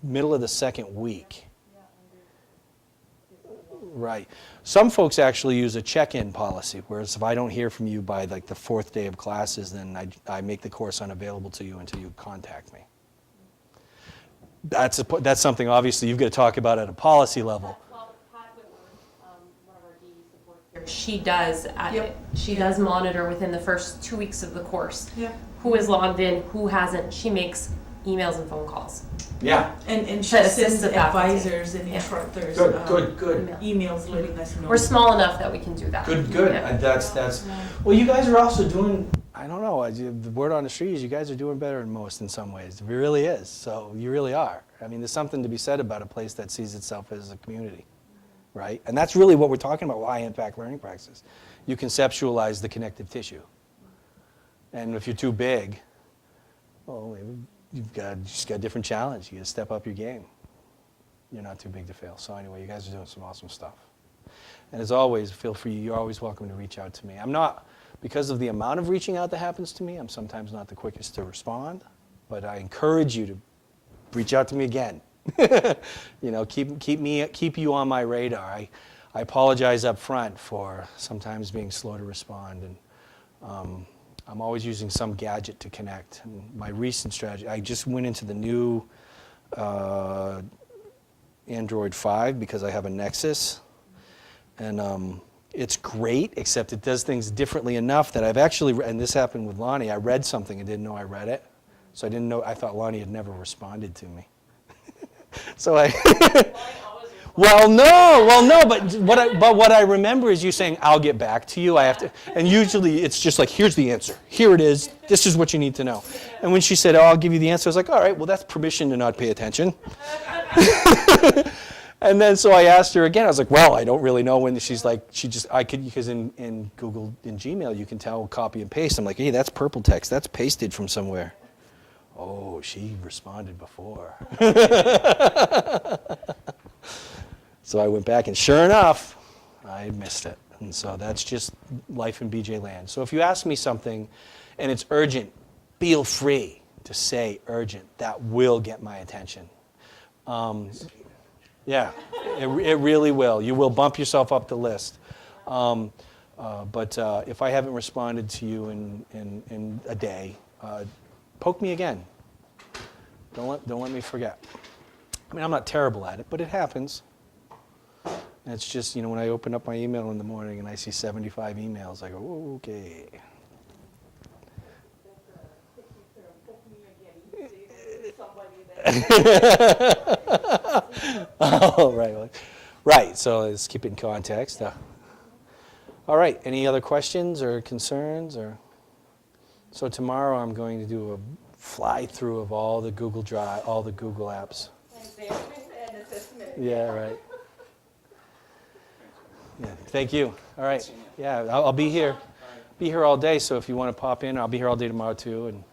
middle of the second week. Right. Some folks actually use a check-in policy, whereas if I don't hear from you by like the fourth day of classes, then I make the course unavailable to you until you contact me. That's something obviously you've got to talk about at a policy level. Well, Pat Whitworth, one of our DE support she does Yep. she does monitor within the first 2 weeks of the course Yeah. who is logged in, who hasn't. She makes emails and phone calls. Yeah. And she To assist sends the faculty. advisors and Yeah. instructors Good. emails letting us know. We're small enough that we can do that. Good. Yeah. That's. Well, you guys are also doing. I don't know. The word on the street is you guys are doing better than most in some ways. It really is. So you really are. I mean, there's something to be said about a place that sees itself as a community, right? And that's really what we're talking about with high-impact learning practices. You conceptualize the connective tissue. And if you're too big, well, you've got a different challenge. You got to step up your game. You're not too big to fail. So anyway, you guys are doing some awesome stuff. And as always, feel free. You're always welcome to reach out to me. I'm not, because of the amount of reaching out that happens to me, I'm sometimes not the quickest to respond. But I encourage you to reach out to me again. Keep you on my radar. I apologize up front for sometimes being slow to respond, and I'm always using some gadget to connect. And my recent strategy, I just went into the new Android 5 because I have a Nexus, and it's great, except it does things differently enough that I've actually, and this happened with Lonnie, I read something and didn't know I read it. So I thought Lonnie had never responded to me. So well, no, but what I remember is you saying, I'll get back to you. I have to, and usually it's just like, here's the answer. Here it is. This is what you need to know. And when she said, I'll give you the answer, I was like, all right, well, that's permission to not pay attention. And then so I asked her again. I was like, well, I don't really know when. She's like, because in Google, in Gmail, you can tell copy and paste. I'm like, hey, that's purple text. That's pasted from somewhere. Oh, she responded before. So I went back, and sure enough, I missed it. And so that's just life in BJ land. So if you ask me something and it's urgent, feel free to say urgent. That will get my attention. Yeah, it really will. You will bump yourself up the list. But if I haven't responded to you in a day, poke me again. Don't let me forget. I mean, I'm not terrible at it, but it happens. And it's just, when I open up my email in the morning and I see 75 emails, I go, oh, okay. Oh, right. Right, so let's keep it in context. All right, any other questions or concerns? So tomorrow I'm going to do a fly-through of all the Google Drive, all the Google apps. Yeah, right. Yeah, thank you. All right. Yeah, I'll be here. Be here all day, so if you want to pop in, I'll be here all day tomorrow too. And